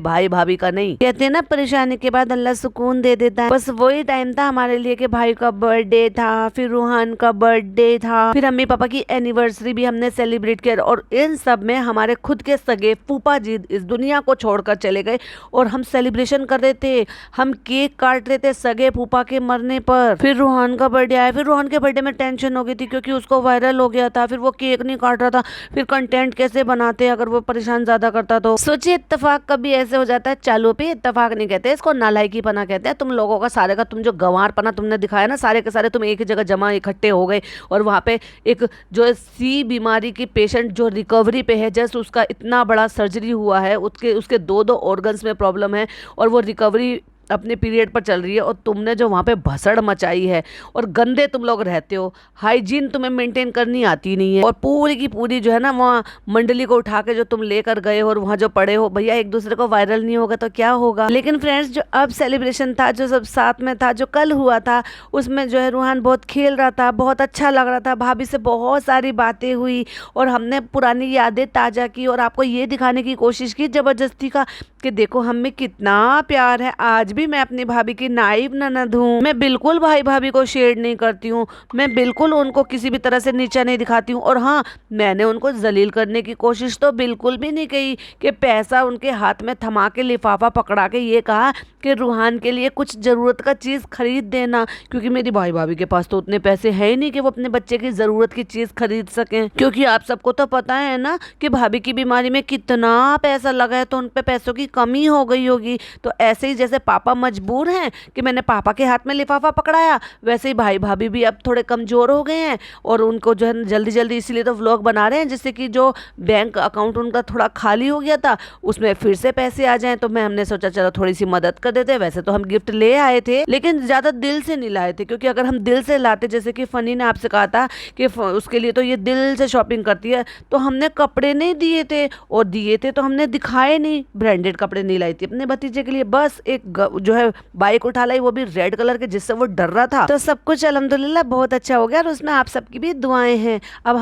भाई भाभी का नहीं। कहते हैं ना परेशानी के बाद अल्लाह सुकून दे देता है। बस वही टाइम था हमारे लिए कि भाई का बर्थडे था, फिर रूहान का बर्थडे था, फिर अम्मी पापा की एनिवर्सरी भी हमने सेलिब्रेट किया, और इन सब में हमारे खुद के सगे फूफा जी इस दुनिया को छोड़कर चले गए, और हम सेलिब्रेशन कर रहे थे, हम केक काट रहे थे सगे फूफा के मरने पर। फिर रूहान का बर्थडे आया, फिर रूहान के बर्थडे में टेंशन हो गई थी क्योंकि उसको वायरल हो गया था, फिर वो केक नहीं काट रहा था, फिर कंटेंट कैसे बनाते अगर वो परेशान ज्यादा करता तो। सोचिए इत्तेफाक कभी ऐसे हो जाता है। चालू पे इत्तेफाक नहीं कहते, इसको नालायकी पना कहते हैं। तुम लोगों का सारे का, तुम जो गंवार पना तुमने दिखाया ना, सारे के सारे तुम एक ही जगह जमा इकट्ठे हो गए, और वहाँ पे एक जो सी बीमारी की पेशेंट जो रिकवरी पे है, जस्ट उसका इतना बड़ा सर्जरी हुआ है, उसके 2 ऑर्गन्स में प्रॉब्लम है, और वो रिकवरी अपने पीरियड पर चल रही है, और तुमने जो वहाँ पे भसड़ मचाई है, और गंदे तुम लोग रहते हो, हाइजीन तुम्हें मेंटेन करनी आती नहीं है, और पूरी की पूरी जो है ना वहाँ मंडली को उठा के जो तुम लेकर गए हो और वहाँ जो पड़े हो, भैया एक दूसरे को वायरल नहीं होगा तो क्या होगा। लेकिन फ्रेंड्स, जो अब सेलिब्रेशन था, जो सब साथ में था, जो कल हुआ था, उसमें जो है रूहान बहुत खेल रहा था, बहुत अच्छा लग रहा था, भाभी से बहुत सारी बातें हुई, और हमने पुरानी यादें ताज़ा की, और आपको ये दिखाने की कोशिश की जबरदस्ती का कि देखो हम में कितना प्यार है। आज भी मैं अपनी भाभी की नाइब ननद हूँ। मैं बिल्कुल भाई भाभी को शेड नहीं करती हूँ, मैं बिल्कुल उनको किसी भी तरह से नीचा नहीं दिखाती हूँ। और हाँ, मैंने उनको जलील करने की कोशिश तो बिल्कुल भी नहीं की कि पैसा उनके हाथ में थमा के लिफाफा पकड़ा के ये कहा कि रूहान के लिए कुछ ज़रूरत का चीज़ खरीद देना, क्योंकि मेरी भाई भाभी के पास तो उतने पैसे है ही नहीं कि वो अपने बच्चे की ज़रूरत की चीज़ खरीद सकें। क्योंकि आप सबको तो पता है ना कि भाभी की बीमारी में कितना पैसा लगा है, तो उन पे पैसों की कमी हो गई होगी। तो ऐसे ही जैसे पापा मजबूर हैं कि मैंने पापा के हाथ में लिफाफा पकड़ाया, वैसे ही भाई भाभी भी अब थोड़े कमज़ोर हो गए हैं और उनको जो है जल्दी जल्दी इसीलिए तो व्लॉग बना रहे हैं जिससे कि जो बैंक अकाउंट उनका थोड़ा खाली हो गया था उसमें फिर से पैसे आ जाएं। तो हमने सोचा चलो थोड़ी सी मदद कर देते। वैसे तो हम गिफ्ट ले आए थे लेकिन ज़्यादा दिल से नहीं लाए थे, क्योंकि अगर हम दिल से लाते, जैसे कि फनी ने आपसे कहा था कि उसके लिए तो ये दिल से शॉपिंग करती है, तो हमने कपड़े नहीं दिए थे, और दिए थे तो हमने दिखाए नहीं। ब्रांडेड कपड़े नहीं लाई थी अपने भतीजे के लिए, बस एक जो है बाइक उठा लाई, वो भी रेड कलर के, जिससे वो डर रहा था। तो सब कुछ अल्हम्दुलिल्लाह बहुत अच्छा हो गया और उसमें आप सबकी भी दुआएं हैं। अब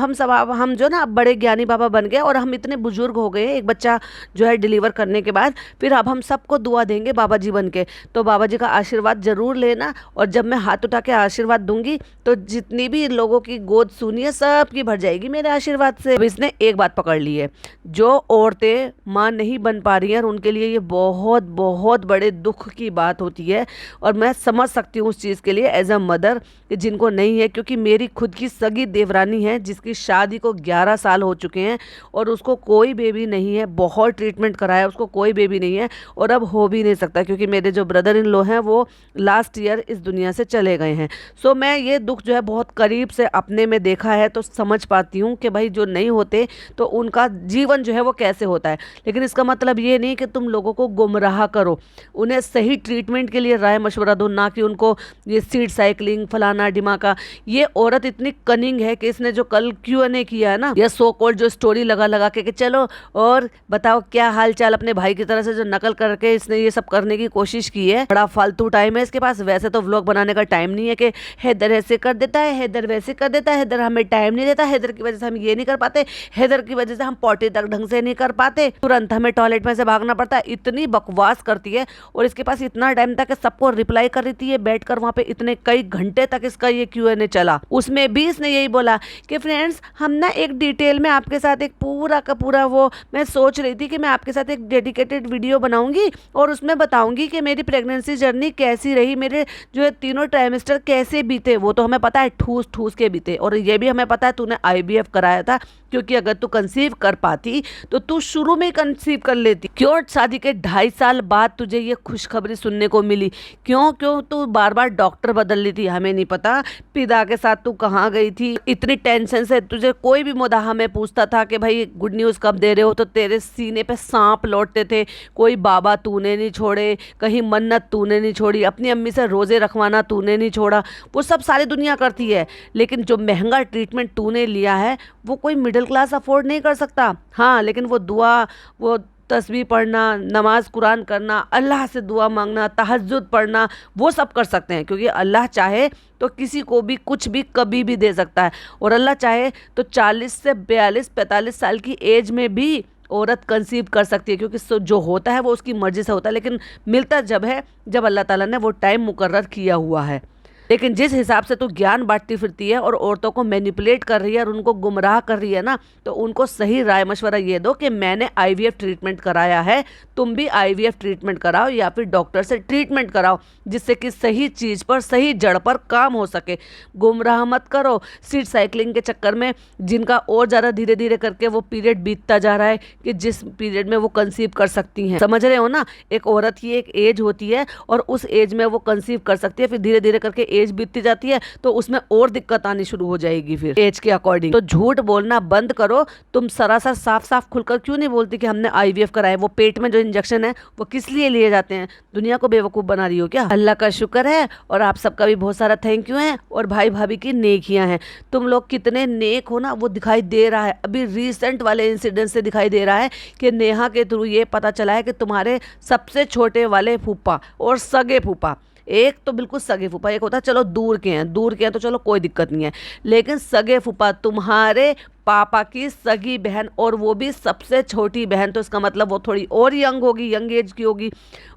हम जो ना अब बड़े ज्ञानी बाबा बन गए और हम इतने बुजुर्ग हो गए, एक बच्चा जो है डिलीवर करने के बाद, फिर अब हम सबको दुआ देंगे बाबा जी बन के। तो बाबा जी का आशीर्वाद जरूर लेना, और जब मैं हाथ उठा के आशीर्वाद दूंगी तो जितनी भी लोगों की गोद सुनी है सब की भर जाएगी मेरे आशीर्वाद से। अब इसने एक बात पकड़ ली है, जो औरतें माँ नहीं बन पा रही हैं उनके लिए ये बहुत बहुत बड़े दुख की बात होती है, और मैं समझ सकती हूँ उस चीज़ के लिए एज अ मदर जिनको नहीं है। क्योंकि मेरी खुद की सगी देवरानी है जिसकी शादी को 11 साल हो चुके हैं और उसको कोई बेबी नहीं है, बहुत ट्रीटमेंट कराया, उसको कोई बेबी नहीं है और अब हो भी नहीं सकता, क्योंकि मेरे जो ब्रदर इन लो हैं वो लास्ट ईयर इस दुनिया से चले गए हैं। सो मैं ये दुख जो है बहुत करीब से अपने में देखा है, तो समझ पाती हूँ कि भाई जो नहीं होते तो उनका जीवन जो है वो कैसे होता है। लेकिन इसका मतलब ये नहीं कि तुम लोगों को गुमराह करो, उन्हें सही ट्रीटमेंट के लिए राय मशवरा दो, ना कि उनको ये सीड साइकिलिंग फलाना ढिमाका। ये औरत इतनी कनिंग है कि इसने जो कल Q&A किया है ना, या सो कॉल्ड जो स्टोरी लगा लगा के कि चलो और बताओ क्या हाल चाल, अपने भाई की तरह से जो नकल करके इसने ये सब करने की कोशिश की है। बड़ा फालतू टाइम है इसके पास, वैसे तो व्लॉग बनाने का टाइम नहीं है कि हैदर ऐसे कर देता है, हैदर वैसे कर देता है, हैदर हमें टाइम नहीं देता, हैदर की वजह से हम ये नहीं कर पाते, हैदर की वजह से हम पॉटी तक ढंग से नहीं कर पाते, तुरंत हमें टॉयलेट में से भागना पड़ता है। इतनी बकवास करती है और इसके पास इतना टाइम था कि सबको रिप्लाई कर रही थी ये बैठकर वहां पे, इतने कई घंटे तक इसका ये Q&A चला। उसमें भी इसने यही बोला कि फ्रेंड्स हम ना एक डिटेल में आपके साथ एक पूरा का पूरा, वो मैं सोच रही थी कि मैं आपके साथ एक डेडिकेटेड वीडियो बनाऊंगी और उसमें बताऊंगी कि मेरी प्रेगनेंसी जर्नी कैसी रही, मेरे जो है 3 ट्राइमेस्टर कैसे बीते। वो तो हमें पता है ठूस ठूस के बीते, और ये भी हमें पता है तूने IVF कराया था, क्योंकि अगर तू कंसीव कर पाती तो तू शुरू में ही कंसीव कर लेती। क्यों शादी के 2.5 साल बाद तुझे ये खुशखबरी सुनने को मिली? क्यों तू बार बार डॉक्टर बदल ली थी? हमें नहीं पता पिता के साथ तू कहाँ गई थी, इतनी टेंशन से तुझे कोई भी मुदाहा में पूछता था कि भाई गुड न्यूज़ कब दे रहे हो, तो तेरे सीने पे सांप लौटते थे। कोई बाबा तूने नहीं छोड़े, कहीं मन्नत तूने नहीं छोड़ी, अपनी अम्मी से रोज़े रखवाना तूने नहीं छोड़ा। वो सब सारी दुनिया करती है, लेकिन जो महंगा ट्रीटमेंट तूने लिया है वो कोई मिडिल क्लास अफोर्ड नहीं कर सकता। हाँ, लेकिन वो दुआ, वो तस्बीह पढ़ना, नमाज कुरान करना, अल्लाह से दुआ मांगना, तहज्जुद पढ़ना, वो सब कर सकते हैं, क्योंकि अल्लाह चाहे तो किसी को भी कुछ भी कभी भी दे सकता है। और अल्लाह चाहे तो 40 से 42-45 साल की एज में भी औरत कंसीव कर सकती है, क्योंकि जो होता है वो उसकी मर्जी से होता है, लेकिन मिलता जब है जब अल्लाह ताला ने वो टाइम मुकर्रर किया हुआ है। लेकिन जिस हिसाब से तू ज्ञान बांटती फिरती है और औरतों को मैनिपुलेट कर रही है और उनको गुमराह कर रही है ना, तो उनको सही राय मशवरा ये दो कि मैंने IVF ट्रीटमेंट कराया है, तुम भी IVF ट्रीटमेंट कराओ या फिर डॉक्टर से ट्रीटमेंट कराओ, जिससे कि सही चीज़ पर, सही जड़ पर काम हो सके। गुमराह मत करो सीड साइकिलिंग के चक्कर में, जिनका और ज़्यादा धीरे धीरे करके वो पीरियड बीतता जा रहा है कि जिस पीरियड में वो कंसीव कर सकती हैं। समझ रहे हो ना, एक औरत की एक एज होती है और उस एज में वो कंसीव कर सकती है, फिर धीरे धीरे करके एज बीतती जाती है तो उसमें और दिक्कत आनी शुरू हो जाएगी फिर एज के अकॉर्डिंग। तो झूठ बोलना बंद करो। तुम सरासर साफ साफ खुलकर क्यों नहीं बोलती कि हमने IVF कराया? वो पेट में जो इंजेक्शन है वो किस लिए लिए जाते हैं? दुनिया को बेवकूफ बना रही हो क्या? अल्लाह का शुक्र है और आप सबका भी बहुत सारा थैंक यू है, और भाई भाभी की नेकियां हैं। तुम लोग कितने नेक हो ना, वो दिखाई दे रहा है। अभी रिसेंट वाले इंसिडेंट से दिखाई दे रहा है कि नेहा के थ्रू ये पता चला है कि तुम्हारे सबसे छोटे वाले फूफा और सगे फूफा एक तो बिल्कुल सगे फूफा, एक होता है चलो दूर के हैं तो चलो कोई दिक्कत नहीं है, लेकिन सगे फूफा तुम्हारे पापा की सगी बहन, और वो भी सबसे छोटी बहन, तो इसका मतलब वो थोड़ी और यंग होगी, यंग एज की होगी।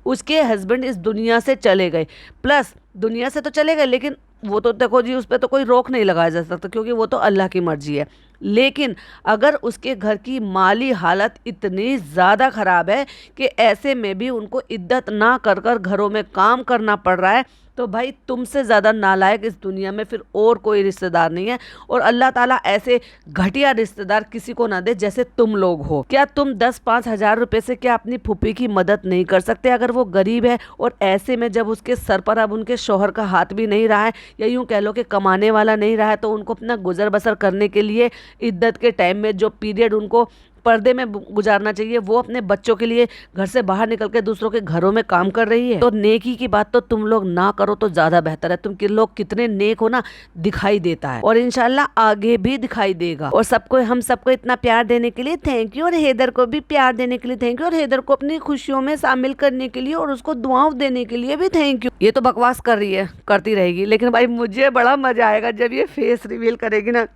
उसके हस्बैंड इस दुनिया से चले गए, प्लस दुनिया से तो चले गए, लेकिन वो तो देखो जी, उस पर तो कोई रोक नहीं लगाया जा सकता क्योंकि वो तो अल्लाह की मर्जी है। लेकिन अगर उसके घर की माली हालत इतनी ज़्यादा ख़राब है कि ऐसे में भी उनको इद्दत ना कर कर घरों में काम करना पड़ रहा है, तो भाई तुमसे ज़्यादा नालायक इस दुनिया में फिर और कोई रिश्तेदार नहीं है। और अल्लाह ताला ऐसे घटिया रिश्तेदार किसी को ना दे जैसे तुम लोग हो। क्या तुम 10-5 हज़ार रुपए से क्या अपनी फूफी की मदद नहीं कर सकते अगर वो गरीब है? और ऐसे में जब उसके सर पर अब उनके शौहर का हाथ भी नहीं रहा है, या यूँ कह लो कि कमाने वाला नहीं रहा है, तो उनको अपना गुजर बसर करने के लिए इद्दत के टाइम में जो पीरियड उनको पर्दे में गुजारना चाहिए, वो अपने बच्चों के लिए घर से बाहर निकल के दूसरों के घरों में काम कर रही है। तो नेकी की बात तो तुम लोग ना करो तो ज्यादा बेहतर है। तुम लोग कितने नेक हो ना, दिखाई देता है, और इंशाल्लाह आगे भी दिखाई देगा। और सबको, हम सबको इतना प्यार देने के लिए थैंक यू, और हैदर को भी प्यार देने के लिए थैंक यू, और हैदर को अपनी खुशियों में शामिल करने के लिए और उसको दुआओं देने के लिए भी थैंक यू। ये तो बकवास कर रही है, करती रहेगी, लेकिन भाई मुझे बड़ा मजा आएगा जब ये फेस रिवील करेगी ना।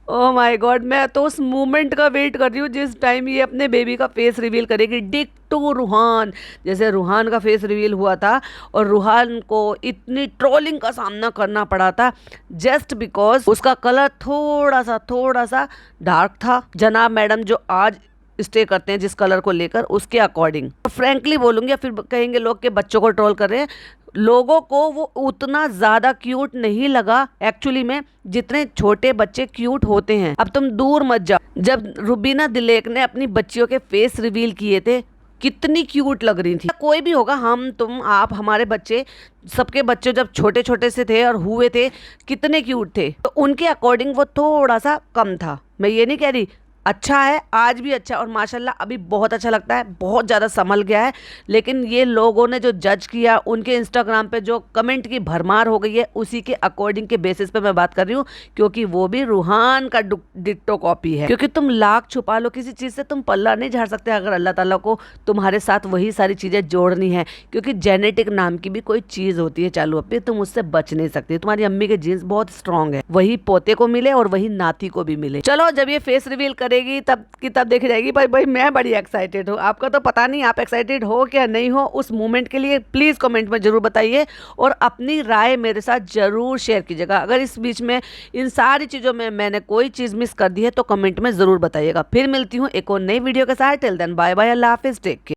ओह माय गॉड, मैं तो उस मोमेंट का वेट कर रही हूँ जिस टाइम ये अपने बेबी का फेस रिवील करेगी, डिक्टो रूहान। जैसे रूहान का फेस रिवील हुआ था और रूहान को इतनी ट्रोलिंग का सामना करना पड़ा था जस्ट बिकॉज उसका कलर थोड़ा सा डार्क था। जनाब मैडम जो आज स्टे करते हैं जिस कलर को लेकर, उसके अकॉर्डिंग फ्रैंकली बोलूँगी, या फिर कहेंगे लोग के बच्चों को ट्रोल कर रहे हैं, लोगों को वो उतना ज़्यादा क्यूट नहीं लगा एक्चुअली में जितने छोटे बच्चे क्यूट होते हैं। अब तुम दूर मत जाओ, जब रुबीना दिलेक ने अपनी बच्चियों के फेस रिवील किए थे कितनी क्यूट लग रही थी। कोई भी होगा, हम तुम आप हमारे बच्चे, सबके बच्चे जब छोटे छोटे से थे और हुए थे कितने क्यूट थे, तो उनके अकॉर्डिंग वो थोड़ा सा कम था। मैं ये नहीं कह रही, अच्छा है, आज भी अच्छा, और माशाल्लाह अभी बहुत अच्छा लगता है, बहुत ज़्यादा संभल गया है। लेकिन ये लोगों ने जो जज किया, उनके इंस्टाग्राम पे जो कमेंट की भरमार हो गई है, उसी के अकॉर्डिंग के बेसिस पे मैं बात कर रही हूँ, क्योंकि वो भी रूहान का डिट्टो कॉपी है। क्योंकि तुम लाख छुपा लो किसी चीज़ से, तुम पल्ला नहीं झाड़ सकते अगर अल्लाह ताला को तुम्हारे साथ वही सारी चीज़ें जोड़नी है। क्योंकि जेनेटिक नाम की भी कोई चीज़ होती है चालू, अपनी तुम उससे बच नहीं सकती। तुम्हारी अम्मी के जीन्स बहुत स्ट्रांग है, वही पोते को मिले और वही नाती को भी मिले। चलो, जब ये फेस रिवील तब देखी जाएगी। भाई मैं बड़ी एक्साइटेड हूँ, आपका तो पता नहीं आप एक्साइटेड हो क्या नहीं हो उस मोमेंट के लिए, प्लीज़ कमेंट में ज़रूर बताइए और अपनी राय मेरे साथ ज़रूर शेयर कीजिएगा। अगर इस बीच में इन सारी चीज़ों में मैंने कोई चीज़ मिस कर दी है तो कमेंट में ज़रूर बताइएगा। फिर मिलती हूँ एक और नई वीडियो के साथ। टिल देन बाय बाय, अल्लाह हाफिज़, टेक केयर।